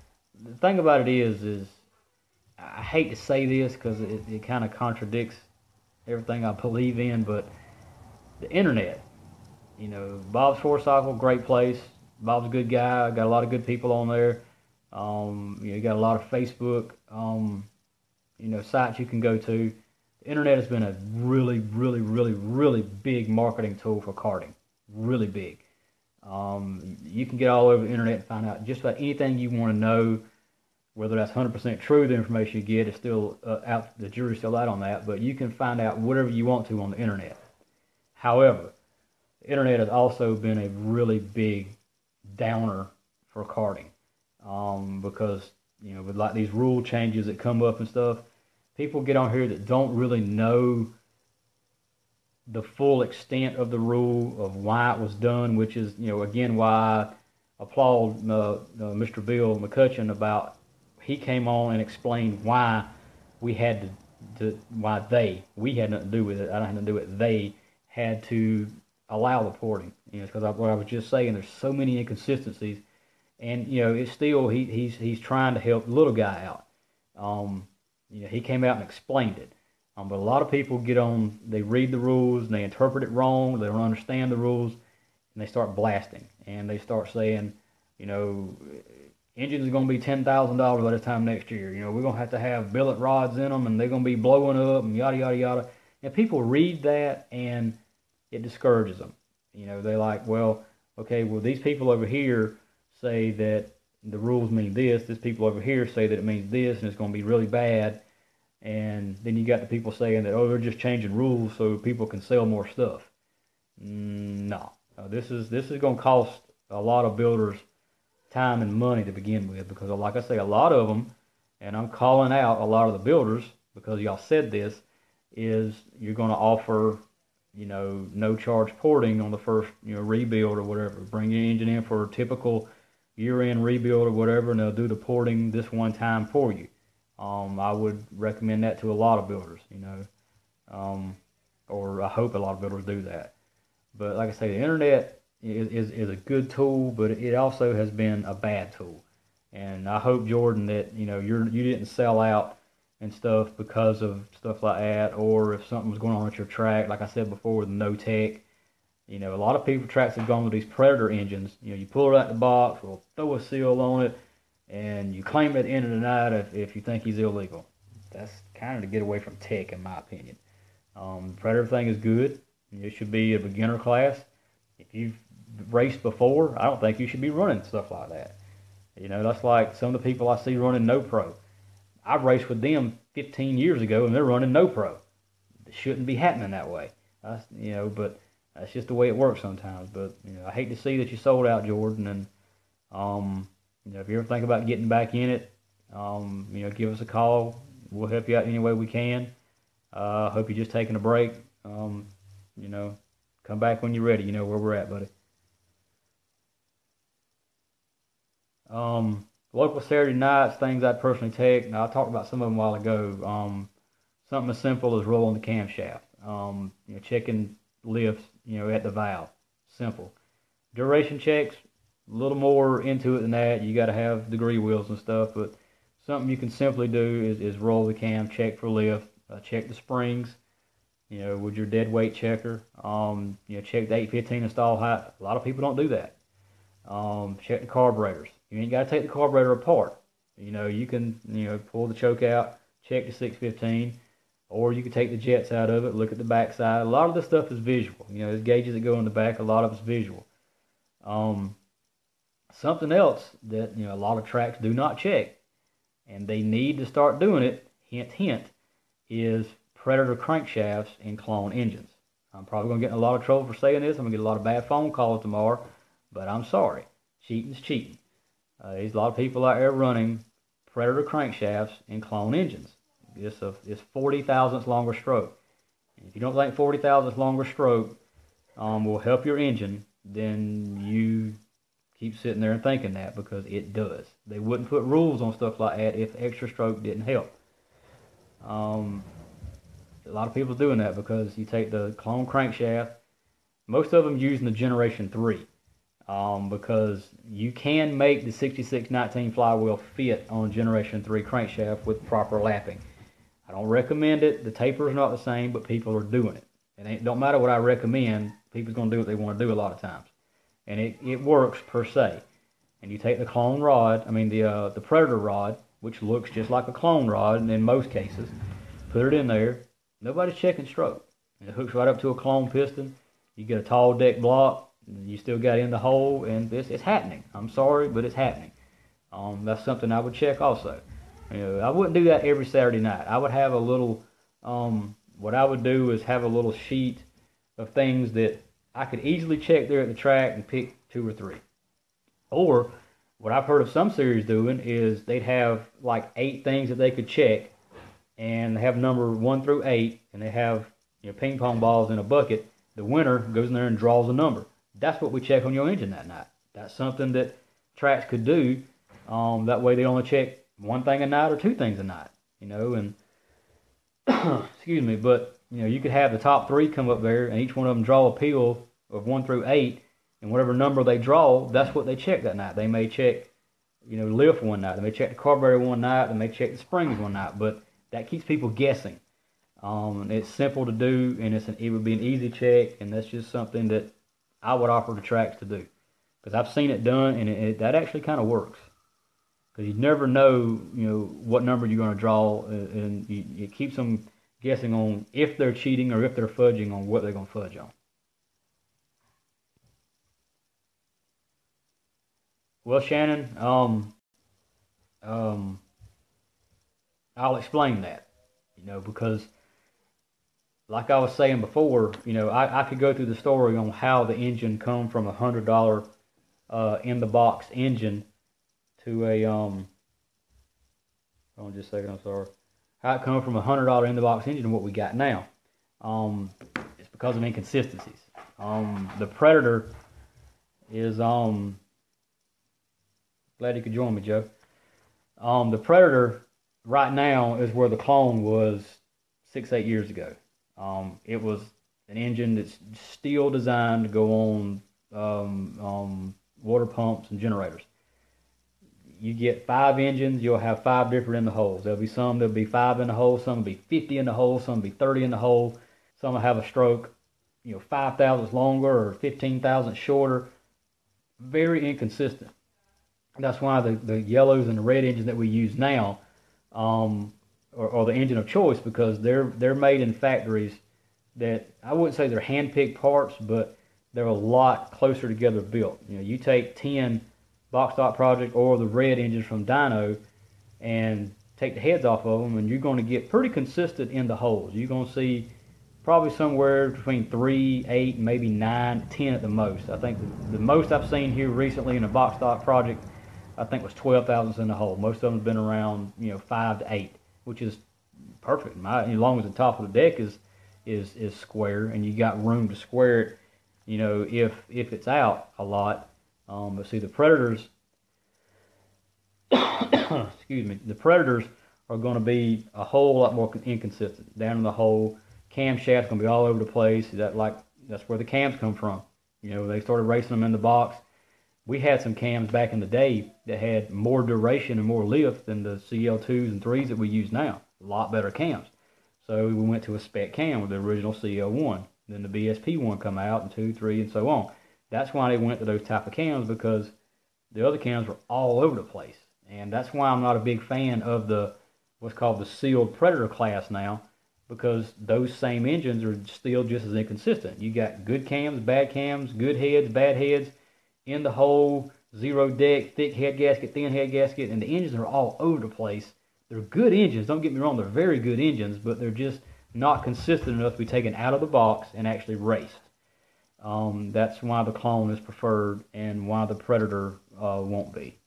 The thing about it is I hate to say this because it kind of contradicts everything I believe in, but the internet. Bob's Horse Cycle, great place. Bob's a good guy. Got a lot of good people on there. You got a lot of Facebook, sites you can go to. The internet has been a really, really, really, really big marketing tool for karting. Really big. You can get all over the internet and find out just about anything you want to know. Whether that's 100% true, the information you get is still out. The jury's still out on that, but you can find out whatever you want to on the internet. However, the internet has also been a really big downer for karting, because with like these rule changes that come up and stuff, people get on here that don't really know the full extent of the rule of why it was done, which is again why I applaud Mr. Bill McCutcheon about he came on and explained why we had we had nothing to do with it. I don't have nothing to do with it. They had to allow the porting, because what I was just saying, there's so many inconsistencies, and it's still he's trying to help the little guy out. He came out and explained it, but a lot of people get on, they read the rules and they interpret it wrong, they don't understand the rules, and they start blasting, and they start saying, engines are going to be $10,000 by this time next year. We're going to have billet rods in them, and they're going to be blowing up, and yada yada yada. And people read that and it discourages them. They're like, well, okay, well, these people over here say that the rules mean this. These people over here say that it means this, and it's going to be really bad. And then you got the people saying that, oh, they're just changing rules so people can sell more stuff. No, this is going to cost a lot of builders time and money to begin with, because like I say, a lot of them, and I'm calling out a lot of the builders because y'all said this, is you're going to offer no charge porting on the first, rebuild or whatever. Bring your engine in for a typical year-end rebuild or whatever, and they'll do the porting this one time for you. I would recommend that to a lot of builders, or I hope a lot of builders do that. But like I say, the internet is a good tool, but it also has been a bad tool. And I hope, Jordan, that you didn't sell out and stuff because of stuff like that, or if something was going on at your track, like I said before, with no tech. A lot of people tracks have gone with these Predator engines. You pull it out the box, we'll throw a seal on it, and you claim at the end of the night if you think he's illegal. That's kind of to get away from tech, in my opinion. The Predator thing is good. It should be a beginner class. If you've raced before, I don't think you should be running stuff like that. That's like some of the people I see running no pro. I raced with them 15 years ago, and they're running no pro. It shouldn't be happening that way. But that's just the way it works sometimes. But I hate to see that you sold out, Jordan. And if you ever think about getting back in it, give us a call. We'll help you out any way we can. Hope you're just taking a break. Come back when you're ready. You know where we're at, buddy. Local Saturday nights, things I'd personally take. Now, I talked about some of them a while ago. Something as simple as rolling the camshaft. Checking lifts, at the valve. Simple. Duration checks, a little more into it than that. You got to have degree wheels and stuff, but something you can simply do is roll the cam, check for lift, check the springs, with your dead weight checker. Check the 815 install height. A lot of people don't do that. Check the carburetors. You ain't got to take the carburetor apart. You can, pull the choke out, check the 615, or you can take the jets out of it, look at the back side. A lot of this stuff is visual. There's gauges that go in the back. A lot of it's visual. Something else that, a lot of tracks do not check, and they need to start doing it, hint, hint, is Predator crankshafts in clone engines. I'm probably going to get in a lot of trouble for saying this. I'm going to get a lot of bad phone calls tomorrow, but I'm sorry. Cheating's cheating. There's a lot of people out there running Predator crankshafts and clone engines. It's 40 thousandths longer stroke. And if you don't think 40 thousandths longer stroke will help your engine, then you keep sitting there and thinking that, because it does. They wouldn't put rules on stuff like that if extra stroke didn't help. A lot of people doing that because you take the clone crankshaft. Most of them using the Generation 3 because you can make the 6619 flywheel fit on Generation 3 crankshaft with proper lapping. I don't recommend it. The taper is not the same, but people are doing it. And it don't matter what I recommend, people's going to do what they want to do a lot of times. And it works per se. And you take the clone rod, the Predator rod, which looks just like a clone rod in most cases, put it in there. Nobody's checking stroke. It hooks right up to a clone piston. You get a tall deck block. You still got in the hole, and it's happening. I'm sorry, but it's happening. That's something I would check also. I wouldn't do that every Saturday night. I would have a little, what I would do is have a little sheet of things that I could easily check there at the track and pick 2 or 3. Or what I've heard of some series doing is they'd have like 8 things that they could check, and they have number 1 through 8, and they have ping pong balls in a bucket. The winner goes in there and draws a number. That's what we check on your engine that night. That's something that tracks could do. That way they only check 1 thing a night or 2 things a night. And excuse me, but you could have the top 3 come up there, and each one of them draw a peel of 1 through 8, and whatever number they draw, that's what they check that night. They may check, lift one night. They may check the carburetor one night. They may check the springs one night. But that keeps people guessing. It's simple to do, and it would be an easy check, and that's just something that I would offer the tracks to do, because I've seen it done, and that actually kind of works. Because you never know, what number you're going to draw, and it keeps them guessing on if they're cheating or if they're fudging on what they're going to fudge on. Well, Shannon, I'll explain that, because like I was saying before, I could go through the story on how the engine come from a $100 in the box engine to a hold on just a second, I'm sorry. How it come from a $100 in the box engine to what we got now. It's because of inconsistencies. The Predator is glad you could join me, Joe. The Predator right now is where the clone was 6-8 years ago. It was an engine that's still designed to go on water pumps and generators. You get 5 engines, you'll have 5 different in the holes. There'll be 5 in the hole, some will be 50 in the hole, some will be 30 in the hole. Some will have a stroke, 5 thousandths longer or 15 thousandths shorter. Very inconsistent. That's why the yellows and the red engines that we use now are the engine of choice, because they're made in factories that, I wouldn't say they're hand-picked parts, but they're a lot closer together built. You take 10 box stock project or the red engines from Dyno and take the heads off of them, and you're going to get pretty consistent in the holes. You're going to see probably somewhere between 3, 8, maybe 9, 10 at the most. I think the most I've seen here recently in a box stock project, I think, was 12 thousandths in the hole. Most of them have been around 5 to 8, which is perfect. As long as the top of the deck is square and you got room to square it, if it's out a lot. But see, the Predators, excuse me, the Predators are going to be a whole lot more inconsistent. Down in the hole, camshaft's going to be all over the place. That's where the cams come from. They started racing them in the box. We had some cams back in the day that had more duration and more lift than the CL2s and 3s that we use now. A lot better cams. So we went to a spec cam with the original CL1. Then the BSP1 come out, and 2, 3, and so on. That's why they went to those type of cams, because the other cams were all over the place. And that's why I'm not a big fan of what's called the sealed Predator class now, because those same engines are still just as inconsistent. You got good cams, good heads, bad heads, in the hole, 0 deck, thick head gasket, thin head gasket, and the engines are all over the place. They're good engines, don't get me wrong, they're very good engines, but they're just not consistent enough to be taken out of the box and actually raced. That's why the clone is preferred and why the Predator won't be.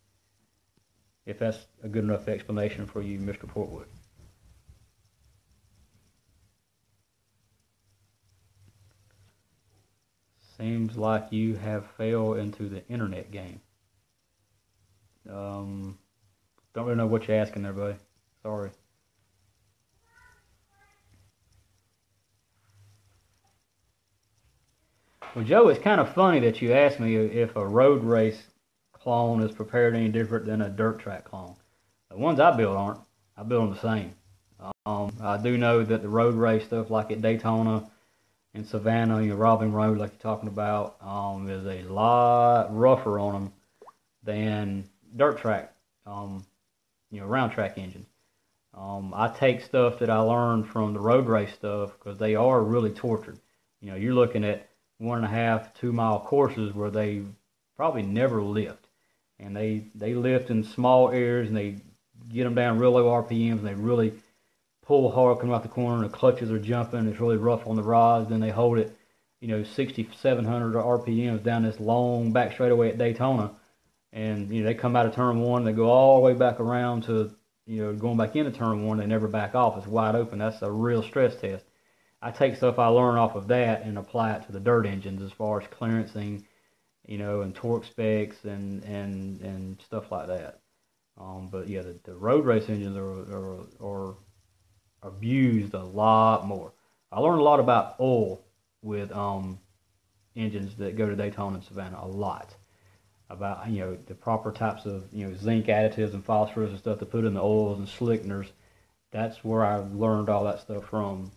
if that's a good enough explanation for you, Mr. Portwood. Seems like you have fell into the internet game. Don't really know what you're asking there, buddy. Sorry. Well, Joe, it's kind of funny that you asked me if a road race clone is prepared any different than a dirt track clone. The ones I build aren't. I build them the same. I do know that the road race stuff, like at Daytona and Savannah, Robin Road, like you're talking about, is a lot rougher on them than dirt track, round track engines. I take stuff that I learned from the road race stuff because they are really tortured. You're looking at 1.5, 2 mile courses where they probably never lift, and they lift in small areas and they get them down real low RPMs and they really pull hard coming out the corner. The clutches are jumping. It's really rough on the rods. Then they hold it, 6,700 RPMs down this long back straightaway at Daytona, and they come out of turn one. They go all the way back around to going back into turn one. They never back off. It's wide open. That's a real stress test. I take stuff I learn off of that and apply it to the dirt engines as far as clearancing, and torque specs and stuff like that. But yeah, the road race engines are abused a lot more. I learned a lot about oil with engines that go to Daytona and Savannah. A lot about the proper types of zinc additives and phosphorus and stuff to put in the oils and slickeners. That's where I learned all that stuff from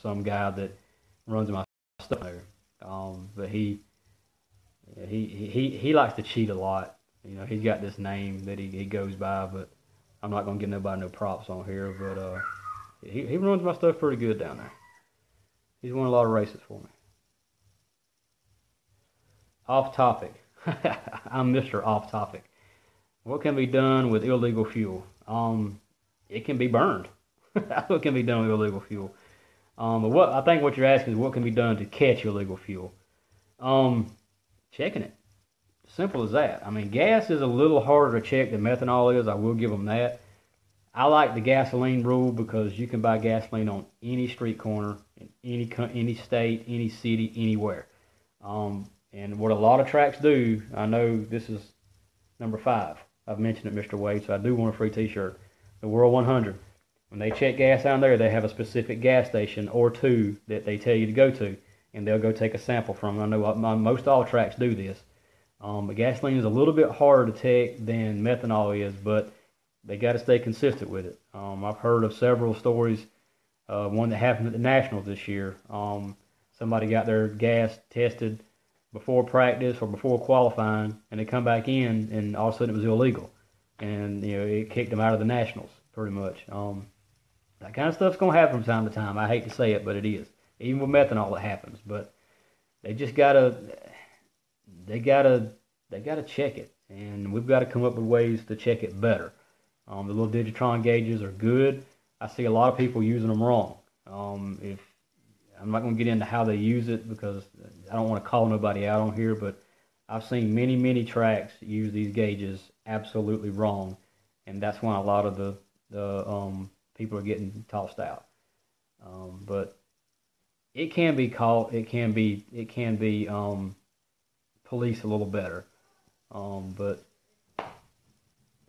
some guy that runs my stuff there. But he likes to cheat a lot. He's got this name that he goes by, but I'm not gonna give nobody no props on here. But he runs my stuff pretty good down there. He's won a lot of races for me. Off topic. I'm Mr. Off Topic. What can be done with illegal fuel? It can be burned. What can be done with illegal fuel? But I think what you're asking is what can be done to catch illegal fuel. Checking it. Simple as that. I mean, gas is a little harder to check than methanol is. I will give them that. I like the gasoline rule because you can buy gasoline on any street corner, in any state, any city, anywhere. And what a lot of tracks do, I know this is number 5. I've mentioned it, Mr. Wade, so I do want a free t-shirt. The World 100. When they check gas down there, they have a specific gas station or two that they tell you to go to, and they'll go take a sample from. I know most all tracks do this. But gasoline is a little bit harder to take than methanol is, but they got to stay consistent with it. I've heard of several stories. One that happened at the Nationals this year. Somebody got their gas tested before practice or before qualifying, and they come back in, and all of a sudden it was illegal, and it kicked them out of the Nationals pretty much. That kind of stuff's gonna happen from time to time. I hate to say it, but it is. Even with methanol, it happens. But they just gotta check it, and we've got to come up with ways to check it better. The little Digitron gauges are good. I see a lot of people using them wrong. If I'm not going to get into how they use it because I don't want to call nobody out on here, but I've seen many tracks use these gauges absolutely wrong, and that's why a lot of the people are getting tossed out. But it can be caught. It can be policed a little better. But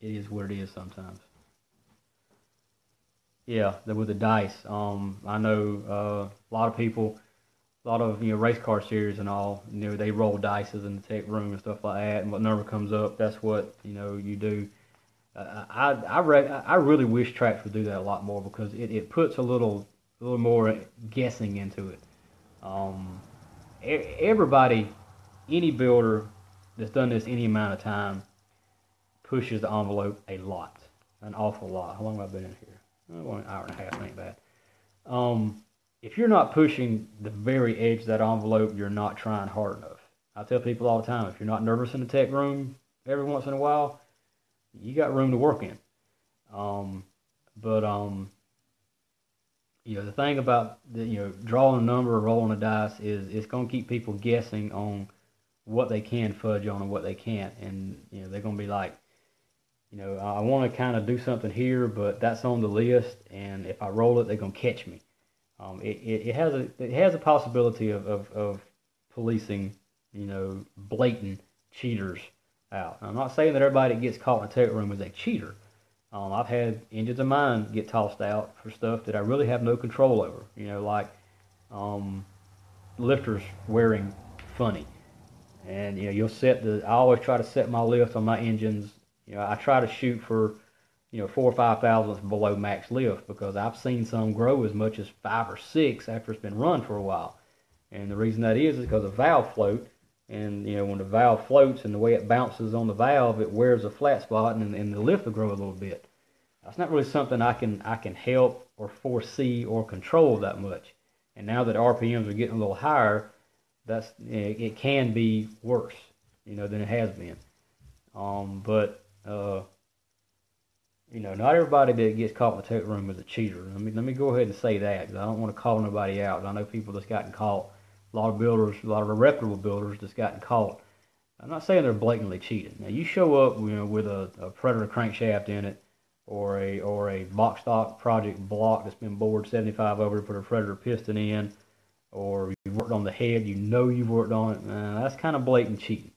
it is what it is sometimes. Yeah, with the dice. I know a lot of people, a lot of race car series and all. They roll dices in the tech room and stuff like that. And what number comes up, that's what you do. I really wish tracks would do that a lot more because it puts a little more guessing into it. Everybody, any builder that's done this any amount of time pushes the envelope a lot, an awful lot. How long have I been in here? Well, an hour and a half ain't bad. If you're not pushing the very edge of that envelope, you're not trying hard enough. I tell people all the time, if you're not nervous in the tech room every once in a while, you got room to work in. The thing about drawing a number or rolling a dice is it's going to keep people guessing on what they can fudge on and what they can't, and they're going to be like, I want to kind of do something here, but that's on the list, and if I roll it, they're gonna catch me. It has a possibility of policing, blatant cheaters out. I'm not saying that everybody that gets caught in a tech room is a cheater. I've had engines of mine get tossed out for stuff that I really have no control over. Like um, lifters wearing funny, and I always try to set my lift on my engines. I try to shoot for 4 or 5 thousandths below max lift, because I've seen some grow as much as 5 or 6 after it's been run for a while. And the reason that is because of valve float. And when the valve floats and the way it bounces on the valve, it wears a flat spot, and the lift will grow a little bit. That's not really something I can help or foresee or control that much. And now that RPMs are getting a little higher, it can be worse, than it has been. But not everybody that gets caught in the tech room is a cheater. Let me go ahead and say that, because I don't want to call nobody out. I know people that's gotten caught. A lot of builders, a lot of reputable builders that's gotten caught. I'm not saying they're blatantly cheating. Now, you show up, with a Predator crankshaft in it, or a box stock project block that's been bored 75 over to put a Predator piston in, or you've worked on the head, you've worked on it. That's kind of blatant cheating.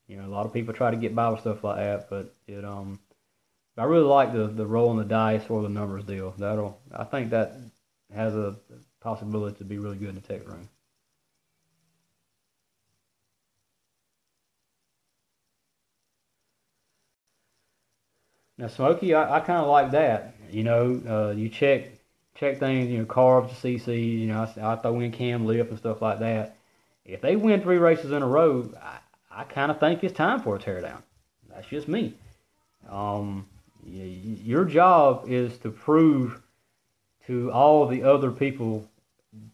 A lot of people try to get by with stuff like that, but I really like the rolling the dice or the numbers deal. I think that has a possibility to be really good in the tech room. Now, Smokey, I kind of like that. You check things, carbs, CC. I throw in cam lift and stuff like that. If they win 3 races in a row, I kind of think it's time for a teardown. That's just me. Your job is to prove to all the other people.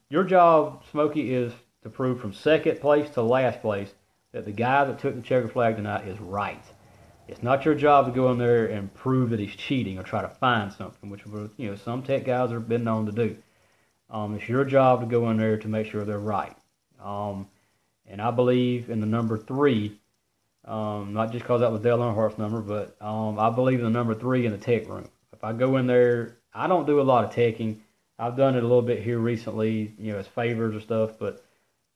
Your job, Smokey, is to prove from second place to last place that the guy that took the checker flag tonight is right. It's not your job to go in there and prove that he's cheating or try to find something, which some tech guys have been known to do. It's your job to go in there to make sure they're right. And I believe in the number 3, not just because that was Dale Earnhardt's number, but I believe in the number 3 in the tech room. If I go in there, I don't do a lot of teching. I've done it a little bit here recently, as favors or stuff, but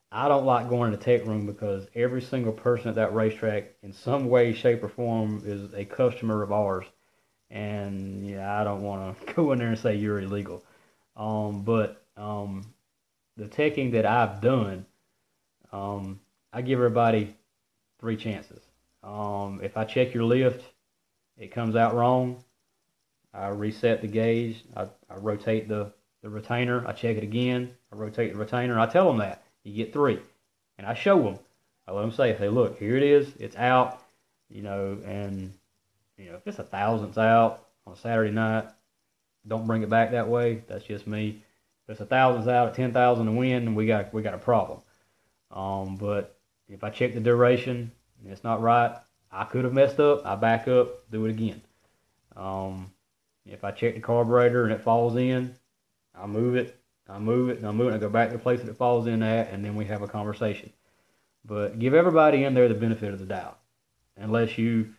I don't like going in the tech room, because every single person at that racetrack in some way, shape, or form is a customer of ours. And I don't want to go in there and say you're illegal. But the teching that I've done, I give everybody 3 chances. If I check your lift, it comes out wrong, I reset the gauge, I rotate the retainer, I check it again, I rotate the retainer, I tell them that. You get 3. And I show them. I let them say, look, here it is. It's out. And if it's 1,000ths out on a Saturday night, don't bring it back that way. That's just me. If it's 1,000ths out at 10,000 to win, then we got a problem. But if I check the duration and it's not right, I could have messed up. I back up, do it again. If I check the carburetor and it falls in, I move it. I move it, and I go back to the place that it falls in at, and then we have a conversation. But give everybody in there the benefit of the doubt. Unless you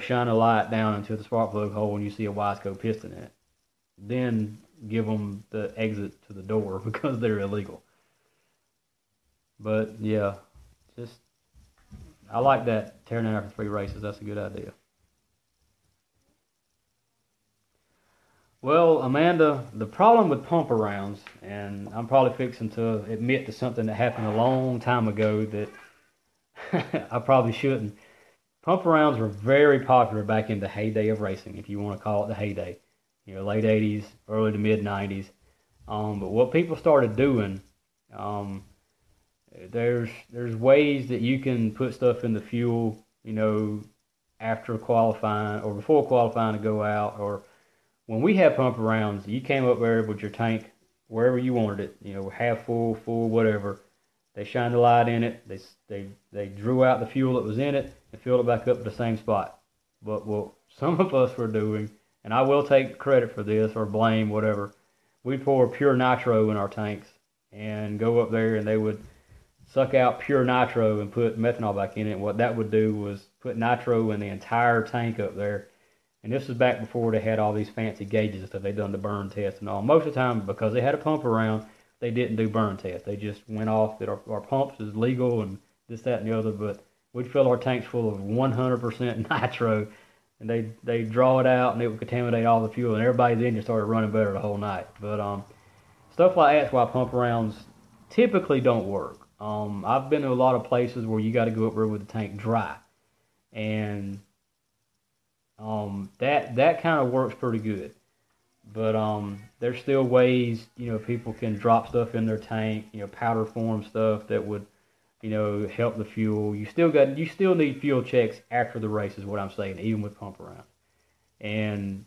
shine a light down into the spark plug hole and you see a Wiseco piston in it. Then give them the exit to the door, because they're illegal. But, yeah, I like that, tearing down after 3 races. That's a good idea. Well, Amanda, the problem with pump arounds, and I'm probably fixing to admit to something that happened a long time ago that I probably shouldn't. Pump arounds were very popular back in the heyday of racing, if you want to call it the heyday. Late 80s, early to mid 90s. But what people started doing, there's ways that you can put stuff in the fuel, after qualifying or before qualifying to go out, or when we had pump arounds, you came up there with your tank wherever you wanted it, half full, whatever. They shined the light in it. They drew out the fuel that was in it and filled it back up at the same spot. But what some of us were doing, and I will take credit for this or blame, whatever, we'd pour pure nitro in our tanks and go up there, and they would suck out pure nitro and put methanol back in it. And what that would do was put nitro in the entire tank up there. And this was back before they had all these fancy gauges and stuff. They done the burn test and all. Most of the time, because they had a pump around, they didn't do burn tests. They just went off that our pumps is legal and this, that, and the other. But we'd fill our tanks full of 100% nitro, and they draw it out and it would contaminate all the fuel, and everybody's engine started running better the whole night. But stuff like that's why pump arounds typically don't work. I've been to a lot of places where you got to go up there with the tank dry, and that kind of works pretty good. But there's still ways, people can drop stuff in their tank, powder form stuff that would, help the fuel. You still need fuel checks after the race is what I'm saying, even with pump around. And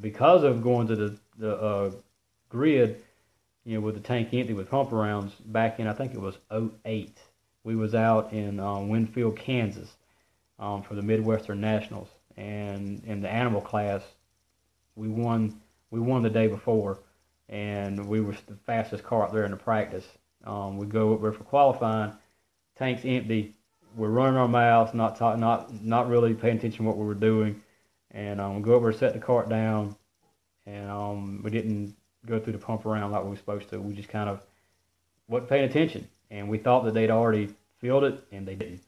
because of going to the grid, with the tank empty with pump arounds back in, I think it was '08, we was out in Winfield, Kansas, for the Midwestern Nationals, and in the animal class, we won the day before, and we were the fastest car up there in the practice. We go up there for qualifying, tank's empty, we're running our mouths, not really paying attention to what we were doing, and we go over and set the cart down, and we didn't go through the pump around like we were supposed to. We just kind of wasn't paying attention, and we thought that they'd already filled it, and they didn't.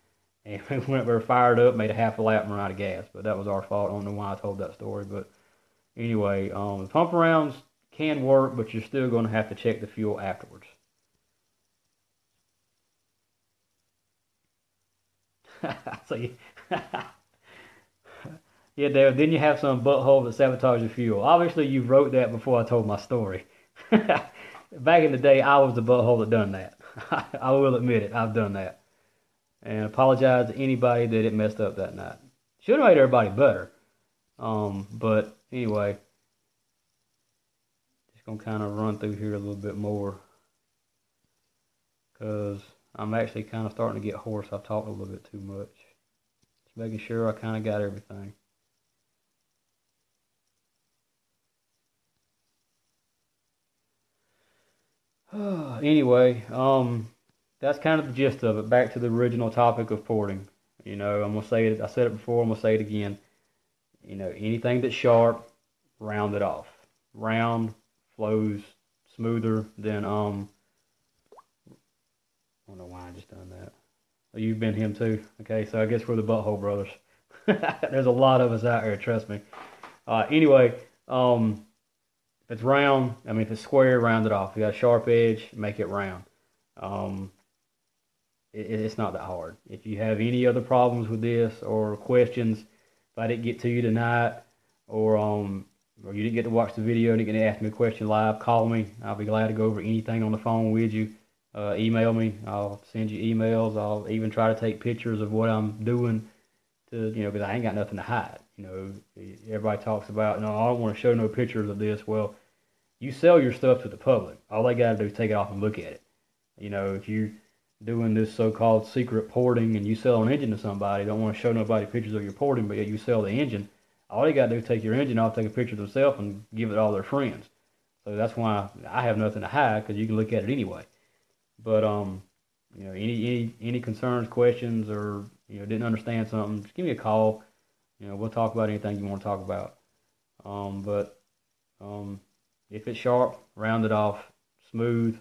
And we went up there, fired up, made a half a lap, and ran out of gas. But that was our fault. I don't know why I told that story. But anyway, the pump arounds can work, but you're still going to have to check the fuel afterwards. So, yeah, David, then you have some butthole that sabotage the fuel. Obviously, you wrote that before I told my story. Back in the day, I was the butthole that done that. I will admit it. I've done that. And apologize to anybody that it messed up that night. Should have made everybody better. But anyway, just going to kind of run through here a little bit more, because I'm actually kind of starting to get hoarse. I've talked a little bit too much. Just making sure I kind of got everything. Anyway, that's kind of the gist of it. Back to the original topic of porting. I'm gonna say it. I said it before. I'm gonna say it again. Anything that's sharp, round it off. Round flows smoother than I don't know why I just done that. Oh, you've been him too. Okay, so I guess we're the butthole brothers. There's a lot of us out here. Trust me. Anyway, if it's round, if it's square, round it off. If you got a sharp edge, make it round. It's not that hard. If you have any other problems with this or questions, if I didn't get to you tonight, or you didn't get to watch the video and you can ask me a question live, call me. I'll be glad to go over anything on the phone with you. Email me. I'll send you emails. I'll even try to take pictures of what I'm doing because I ain't got nothing to hide. Everybody talks about, no, I don't want to show no pictures of this. Well, you sell your stuff to the public. All they got to do is take it off and look at it. If you doing this so-called secret porting and you sell an engine to somebody, don't want to show nobody pictures of your porting, but yet you sell the engine, all they got to do is take your engine off, take a picture of themselves, and give it to all their friends. So that's why I have nothing to hide, because you can look at it anyway. But any concerns, questions, or didn't understand something, just give me a call. We'll talk about anything you want to talk about. But if it's sharp, round it off, smooth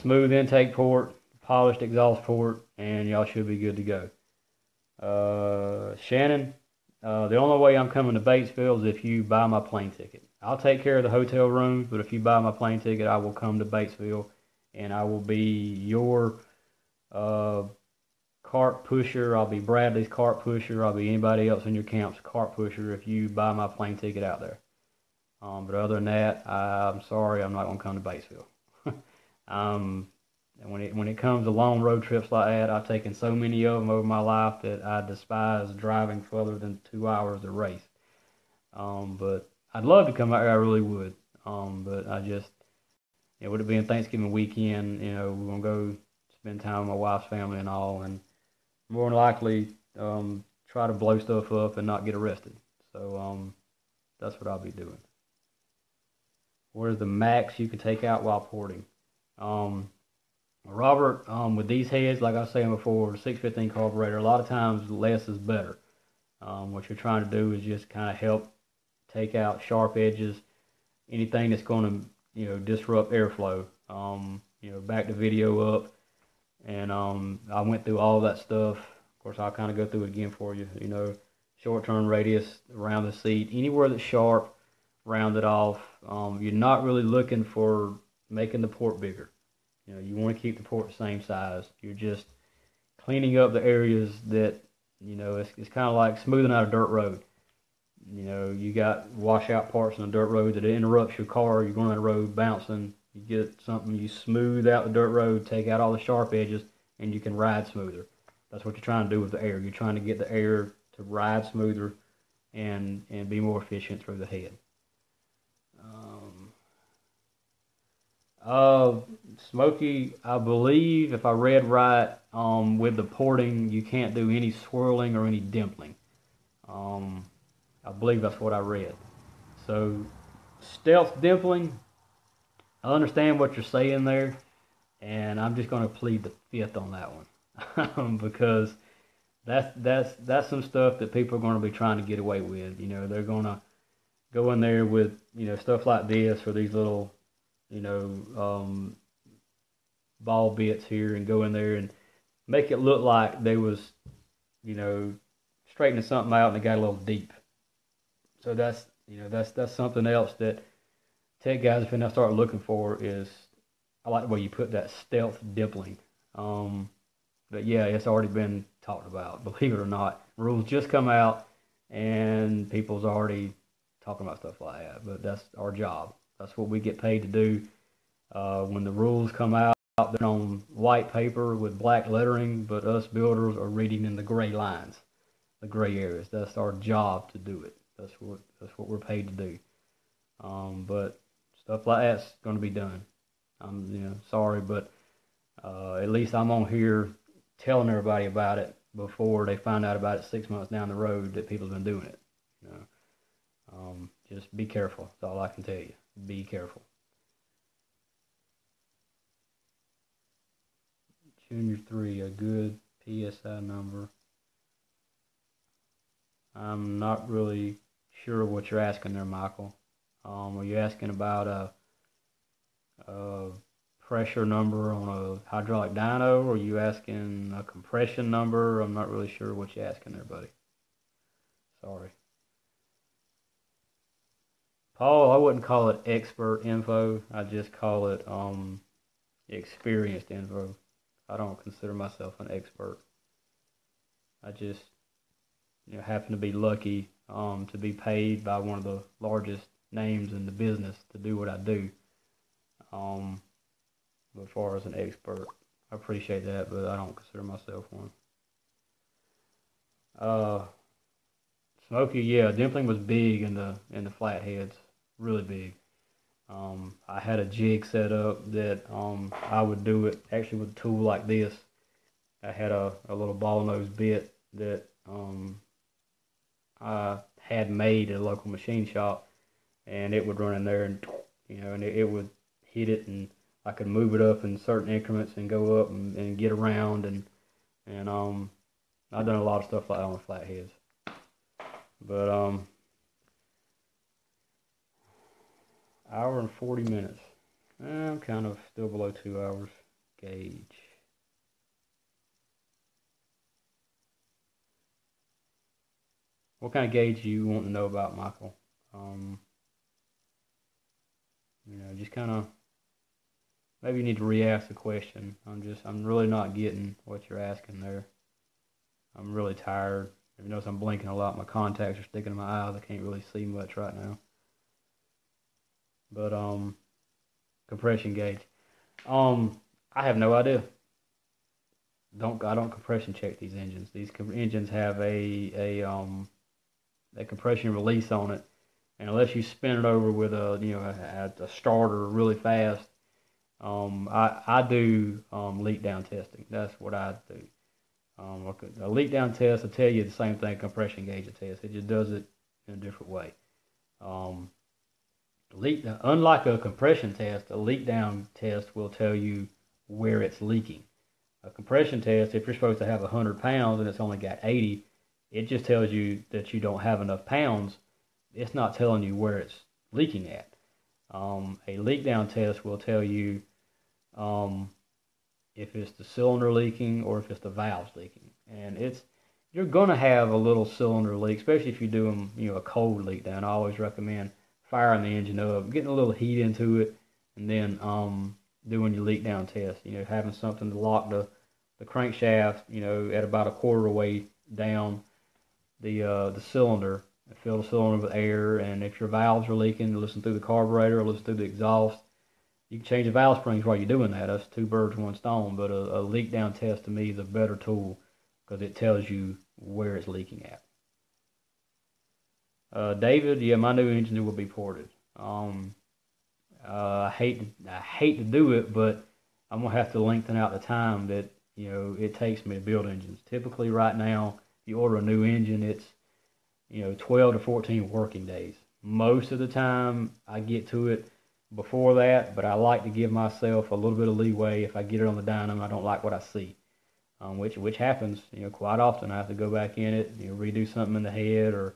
intake port, polished exhaust port, and y'all should be good to go. Shannon, the only way I'm coming to Batesville is if you buy my plane ticket. I'll take care of the hotel rooms, but if you buy my plane ticket, I will come to Batesville, and I will be your cart pusher. I'll be Bradley's cart pusher. I'll be anybody else in your camp's cart pusher if you buy my plane ticket out there. But other than that, I'm sorry, I'm not going to come to Batesville. And when it comes to long road trips like that, I've taken so many of them over my life that I despise driving further than 2 hours to race. But I'd love to come out here, I really would. But I just, with it being Thanksgiving weekend, we're going to go spend time with my wife's family and all, and more than likely try to blow stuff up and not get arrested. So that's what I'll be doing. What is the max you can take out while porting? Robert, with these heads, like I was saying before, the 615 carburetor, a lot of times less is better. What you're trying to do is just kind of help take out sharp edges, anything that's going to, disrupt airflow. Back the video up, and I went through all that stuff. Of course, I'll kind of go through it again for you. Short turn radius around the seat, anywhere that's sharp, round it off. You're not really looking for making the port bigger. You want to keep the port the same size. You're just cleaning up the areas that, it's kind of like smoothing out a dirt road. You got washout parts on a dirt road that interrupts your car. You're going down the road bouncing. You get something, you smooth out the dirt road, take out all the sharp edges, and you can ride smoother. That's what you're trying to do with the air. You're trying to get the air to ride smoother and be more efficient through the head. Smokey, I believe, if I read right, with the porting, you can't do any swirling or any dimpling. I believe that's what I read. So, stealth dimpling, I understand what you're saying there, and I'm just going to plead the fifth on that one. Because that's some stuff that people are going to be trying to get away with. They're going to go in there with, stuff like this, or these little, ball bits here, and go in there and make it look like they was, straightening something out and they got a little deep. So that's something else that tech guys finna start looking for. Is, I like the way you put that, stealth dimpling. But yeah, it's already been talked about, believe it or not. Rules just come out and people's already talking about stuff like that. But that's our job. That's what we get paid to do. When the rules come out, they're on white paper with black lettering, but us builders are reading in the gray lines, the gray areas. That's our job to do it. That's what we're paid to do. But stuff like that's going to be done. I'm sorry, but at least I'm on here telling everybody about it before they find out about it 6 months down the road that people have been doing it. Just be careful. That's all I can tell you. Be careful. Junior 3, a good PSI number. I'm not really sure what you're asking there, Michael. Are you asking about a pressure number on a hydraulic dyno, or are you asking a compression number? I'm not really sure what you're asking there, buddy. Sorry. Paul, I wouldn't call it expert info. I just call it experienced info. I don't consider myself an expert. I just happen to be lucky to be paid by one of the largest names in the business to do what I do. As far as an expert, I appreciate that, but I don't consider myself one. Smokey, yeah, dimpling was big in the flatheads, really big. I had a jig set up that I would do it actually with a tool like this. I had a little ball nose bit that I had made at a local machine shop, and it would run in there, and and it would hit it, and I could move it up in certain increments and go up and get around, and I've done a lot of stuff like that on the flatheads. But hour and 40 minutes. I'm kind of still below 2 hours. Gauge. What kind of gauge do you want to know about, Michael? Just kind of, maybe you need to re-ask the question. I'm really not getting what you're asking there. I'm really tired. If you notice, I'm blinking a lot. My contacts are sticking in my eyes. I can't really see much right now. But compression gauge. I have no idea. I don't compression check these engines. These engines have a compression release on it, and unless you spin it over with a starter really fast, I do leak down testing. That's what I do. A leak down test will tell you the same thing compression gauge will test. It just does it in a different way. Unlike a compression test, a leak down test will tell you where it's leaking. A compression test, if you're supposed to have 100 pounds and it's only got 80, it just tells you that you don't have enough pounds. It's not telling you where it's leaking at. A leak down test will tell you if it's the cylinder leaking or if it's the valves leaking. And you're going to have a little cylinder leak, especially if you're doing, a cold leak down. I always recommend firing the engine up, getting a little heat into it, and then doing your leak down test. Having something to lock the crankshaft, at about a quarter way down the cylinder, and fill the cylinder with air. And if your valves are leaking, listen through the carburetor or listen through the exhaust. You can change the valve springs while you're doing that. That's two birds, one stone. But a leak down test to me is a better tool because it tells you where it's leaking at. David, yeah, my new engine will be ported. I hate to do it, but I'm gonna have to lengthen out the time that it takes me to build engines. Typically, right now, if you order a new engine, it's 12 to 14 working days. Most of the time, I get to it before that, but I like to give myself a little bit of leeway. If I get it on the dyno and I don't like what I see, which happens quite often. I have to go back in it, redo something in the head or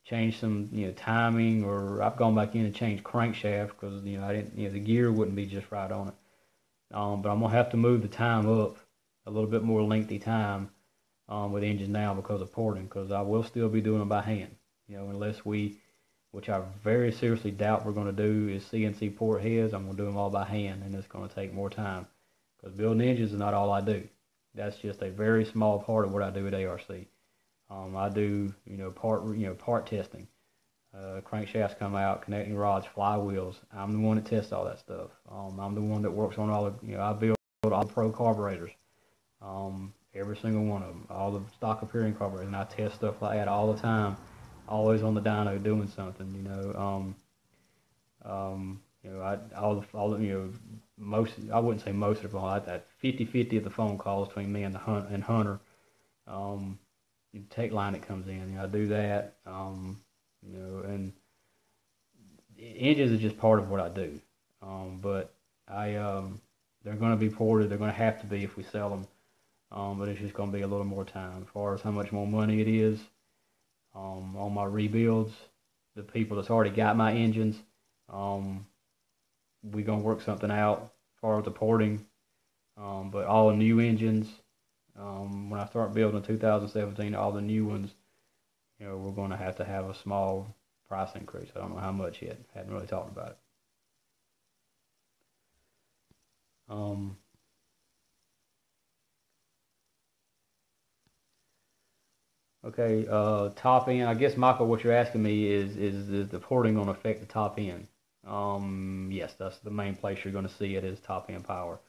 change some timing, or I've gone back in and changed crankshaft because I didn't the gear wouldn't be just right on it. But I'm gonna have to move the time up a little bit more lengthy time with engines now because of porting, because I will still be doing them by hand. Unless which I very seriously doubt we're going to do, is CNC port heads. I'm going to do them all by hand, and it's going to take more time because building engines is not all I do. That's just a very small part of what I do at ARC. I do part testing. Crankshafts come out, connecting rods, flywheels. I'm the one that tests all that stuff. I'm the one that works on all the I build all the pro carburetors. Every single one of them, all the stock appearing carburetors, and I test stuff like that all the time. Always on the dyno doing something, most, I wouldn't say most of the phone, that 50-50 of the phone calls between me and Hunter, the tech line that comes in, I do that, and engines is just part of what I do, but they're going to be ported, they're going to have to be if we sell them, but it's just going to be a little more time. As far as how much more money it is, on my rebuilds, the people that's already got my engines, we're going to work something out as far as the porting, but all the new engines, when I start building in 2017, all the new ones, we're going to have a small price increase. I don't know how much yet. Hadn't really talked about it. Okay, top end. I guess, Michael, what you're asking me is the porting going to affect the top end? Yes, that's the main place you're going to see it, is top end power.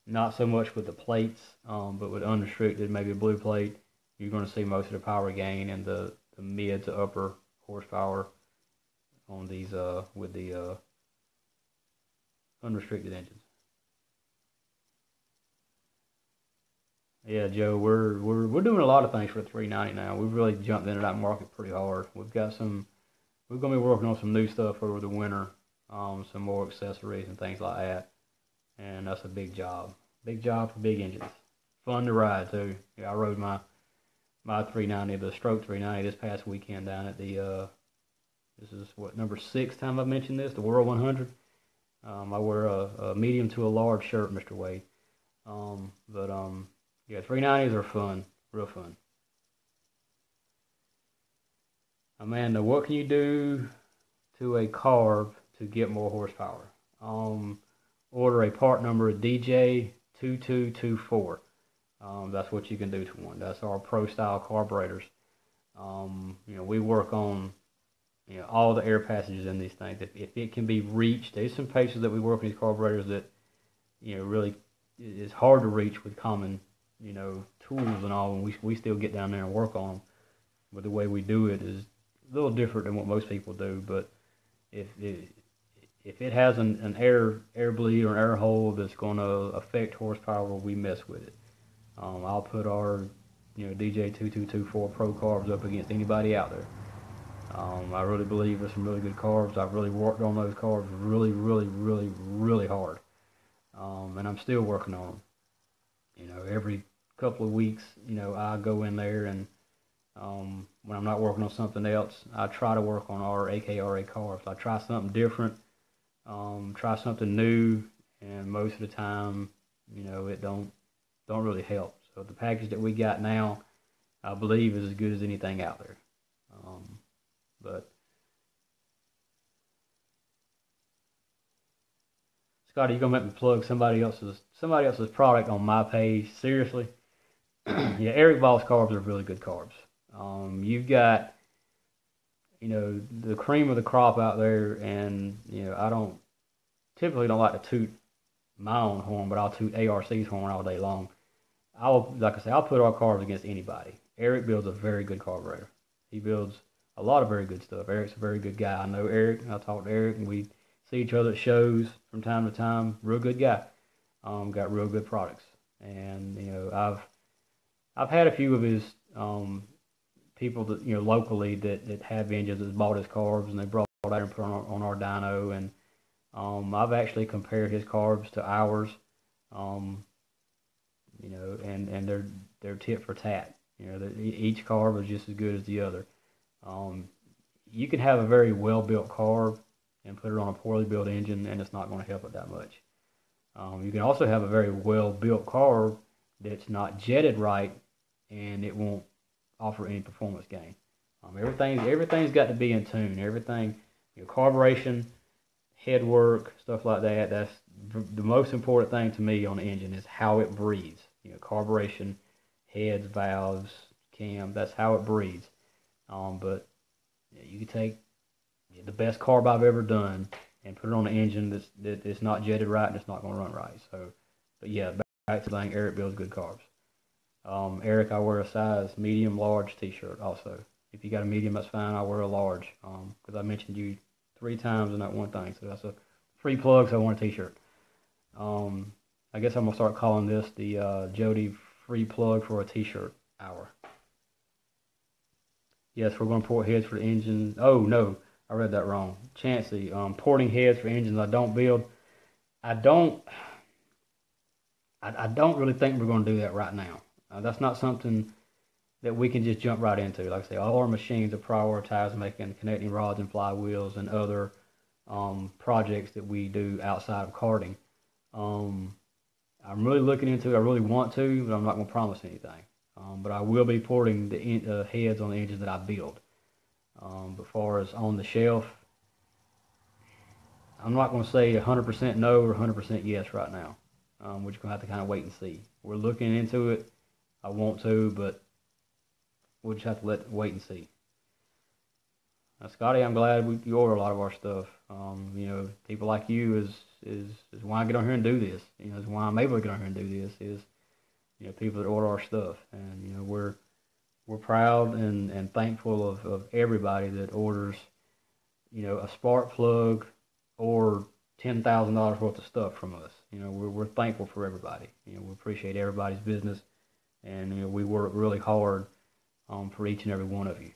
Not so much with the plates, but with unrestricted, maybe a blue plate, you're going to see most of the power gain in the mid to upper horsepower on these with the unrestricted engines. Yeah, Joe, we're doing a lot of things for the 390 now. We've really jumped into that market pretty hard. We're going to be working on some new stuff over the winter, some more accessories and things like that. And that's a big job. Big job for big engines. Fun to ride too. Yeah, I rode my 390, the stroke 390 this past weekend down at the this is number 6 time I've mentioned this, the World 100. I wear a medium to a large shirt, Mr. Wade. Yeah, 390s are fun, real fun. Amanda, what can you do to a carb to get more horsepower? Order a part number DJ2224. That's what you can do to one. That's our pro style carburetors. We work on all the air passages in these things. If it can be reached, there's some places that we work on these carburetors that really is hard to reach with common tools and all, and we still get down there and work on them. But the way we do it is a little different than what most people do. But if it has an air bleed or an air hole that's going to affect horsepower, we mess with it. I'll put our DJ2224 Pro carbs up against anybody out there. I really believe there's some really good carbs. I've really worked on those carbs really, really, really, really hard, and I'm still working on them. Every couple of weeks, I go in there and When I'm not working on something else, I try to work on our AKRA carbs. I try something different, try something new, and most of the time, it don't really help. So the package that we got now, I believe, is as good as anything out there. But Scotty, you gonna make me plug somebody else's product on my page? Seriously? Yeah, Eric Voss carbs are really good carbs. You've got, the cream of the crop out there, and I typically don't like to toot my own horn, but I'll toot ARC's horn all day long. Like I say, I'll put our carbs against anybody. Eric builds a very good carburetor. He builds a lot of very good stuff. Eric's a very good guy. I know Eric, and I talk to Eric, and we see each other at shows from time to time. Real good guy. Got real good products, and I've had a few of his people that locally that have engines that bought his carbs, and they brought out and put on our dyno, and I've actually compared his carbs to ours, and they're tit for tat. Each carb is just as good as the other. You can have a very well built carb and put it on a poorly built engine, and it's not going to help it that much. You can also have a very well built carb that's not jetted right, and it won't offer any performance gain. Everything's got to be in tune. Everything, carburation, head work, stuff like that. That's the most important thing to me on the engine, is how it breathes. Carburation, heads, valves, cam. That's how it breathes. But you can take the best carb I've ever done and put it on an engine that's not jetted right, and it's not going to run right. So, but yeah, back to the thing. Eric builds good carbs. Eric, I wear a size medium, large t-shirt also. If you got a medium, that's fine. I wear a large, because I mentioned you 3 times in that one thing. So that's a free plug, so I want a t-shirt. I guess I'm going to start calling this the Jody free plug for a t-shirt hour. Yes, we're going to port heads for the engine. Oh, no, I read that wrong. Chancey, porting heads for engines I don't build. I don't really think we're going to do that right now. That's not something that we can just jump right into. Like I say, all our machines are prioritized making connecting rods and flywheels and other projects that we do outside of karting. I'm really looking into it. I really want to, but I'm not going to promise anything. But I will be porting the heads on the engines that I build. But far as on the shelf, I'm not going to say 100% no or 100% yes right now. We're just going to have to kind of wait and see. We're looking into it. I want to, but we'll just have to wait and see. Now, Scotty, I'm glad you order a lot of our stuff. People like you is why I get on here and do this. Is why I'm able to get on here and do this. Is people that order our stuff, and we're proud and thankful of everybody that orders a spark plug or $10,000 worth of stuff from us. We're thankful for everybody. We appreciate everybody's business, and we work really hard for each and every one of you.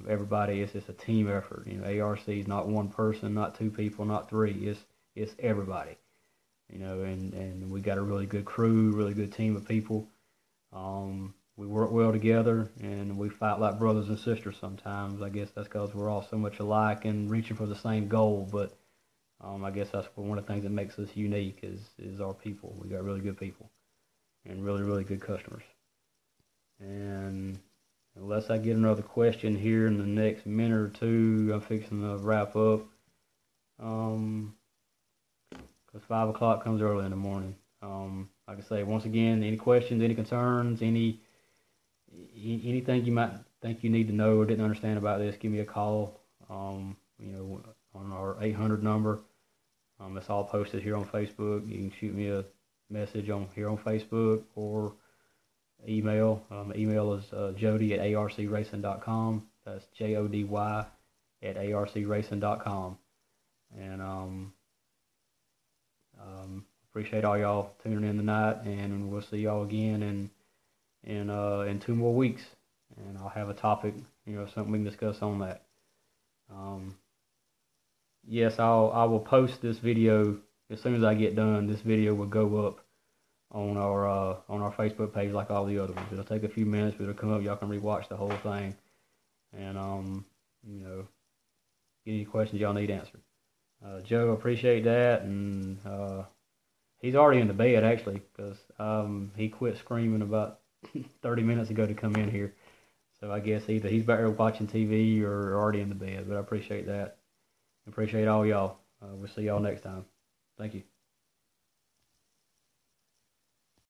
Everybody, it's a team effort. ARC is not one person, not 2 people, not 3. It's everybody. And we got a really good crew, really good team of people. We work well together, and we fight like brothers and sisters sometimes. I guess that's because we're all so much alike and reaching for the same goal. But I guess that's one of the things that makes us unique is our people. We got really good people and really, really good customers. And unless I get another question here in the next minute or two, I'm fixing to wrap up. Because 5 o'clock comes early in the morning. Like I say, once again, any questions, any concerns, anything you might think you need to know or didn't understand about this, give me a call. On our 800 number. It's all posted here on Facebook. You can shoot me a message here on Facebook or email. Email is jody@arcracing.com. That's JODY@arcracing.com. And appreciate all y'all tuning in tonight, and we'll see y'all again in 2 more weeks. And I'll have a topic, something we can discuss on that. Yes, I will post this video as soon as I get done. This video will go up on our Facebook page like all the other ones. It'll take a few minutes, but it'll come up. Y'all can rewatch the whole thing, and you know, get any questions y'all need answered. Joe, appreciate that, and he's already in the bed actually, because he quit screaming about 30 minutes ago to come in here. So I guess either he's back there watching TV or already in the bed. But I appreciate that. Appreciate all y'all. We'll see y'all next time. Thank you.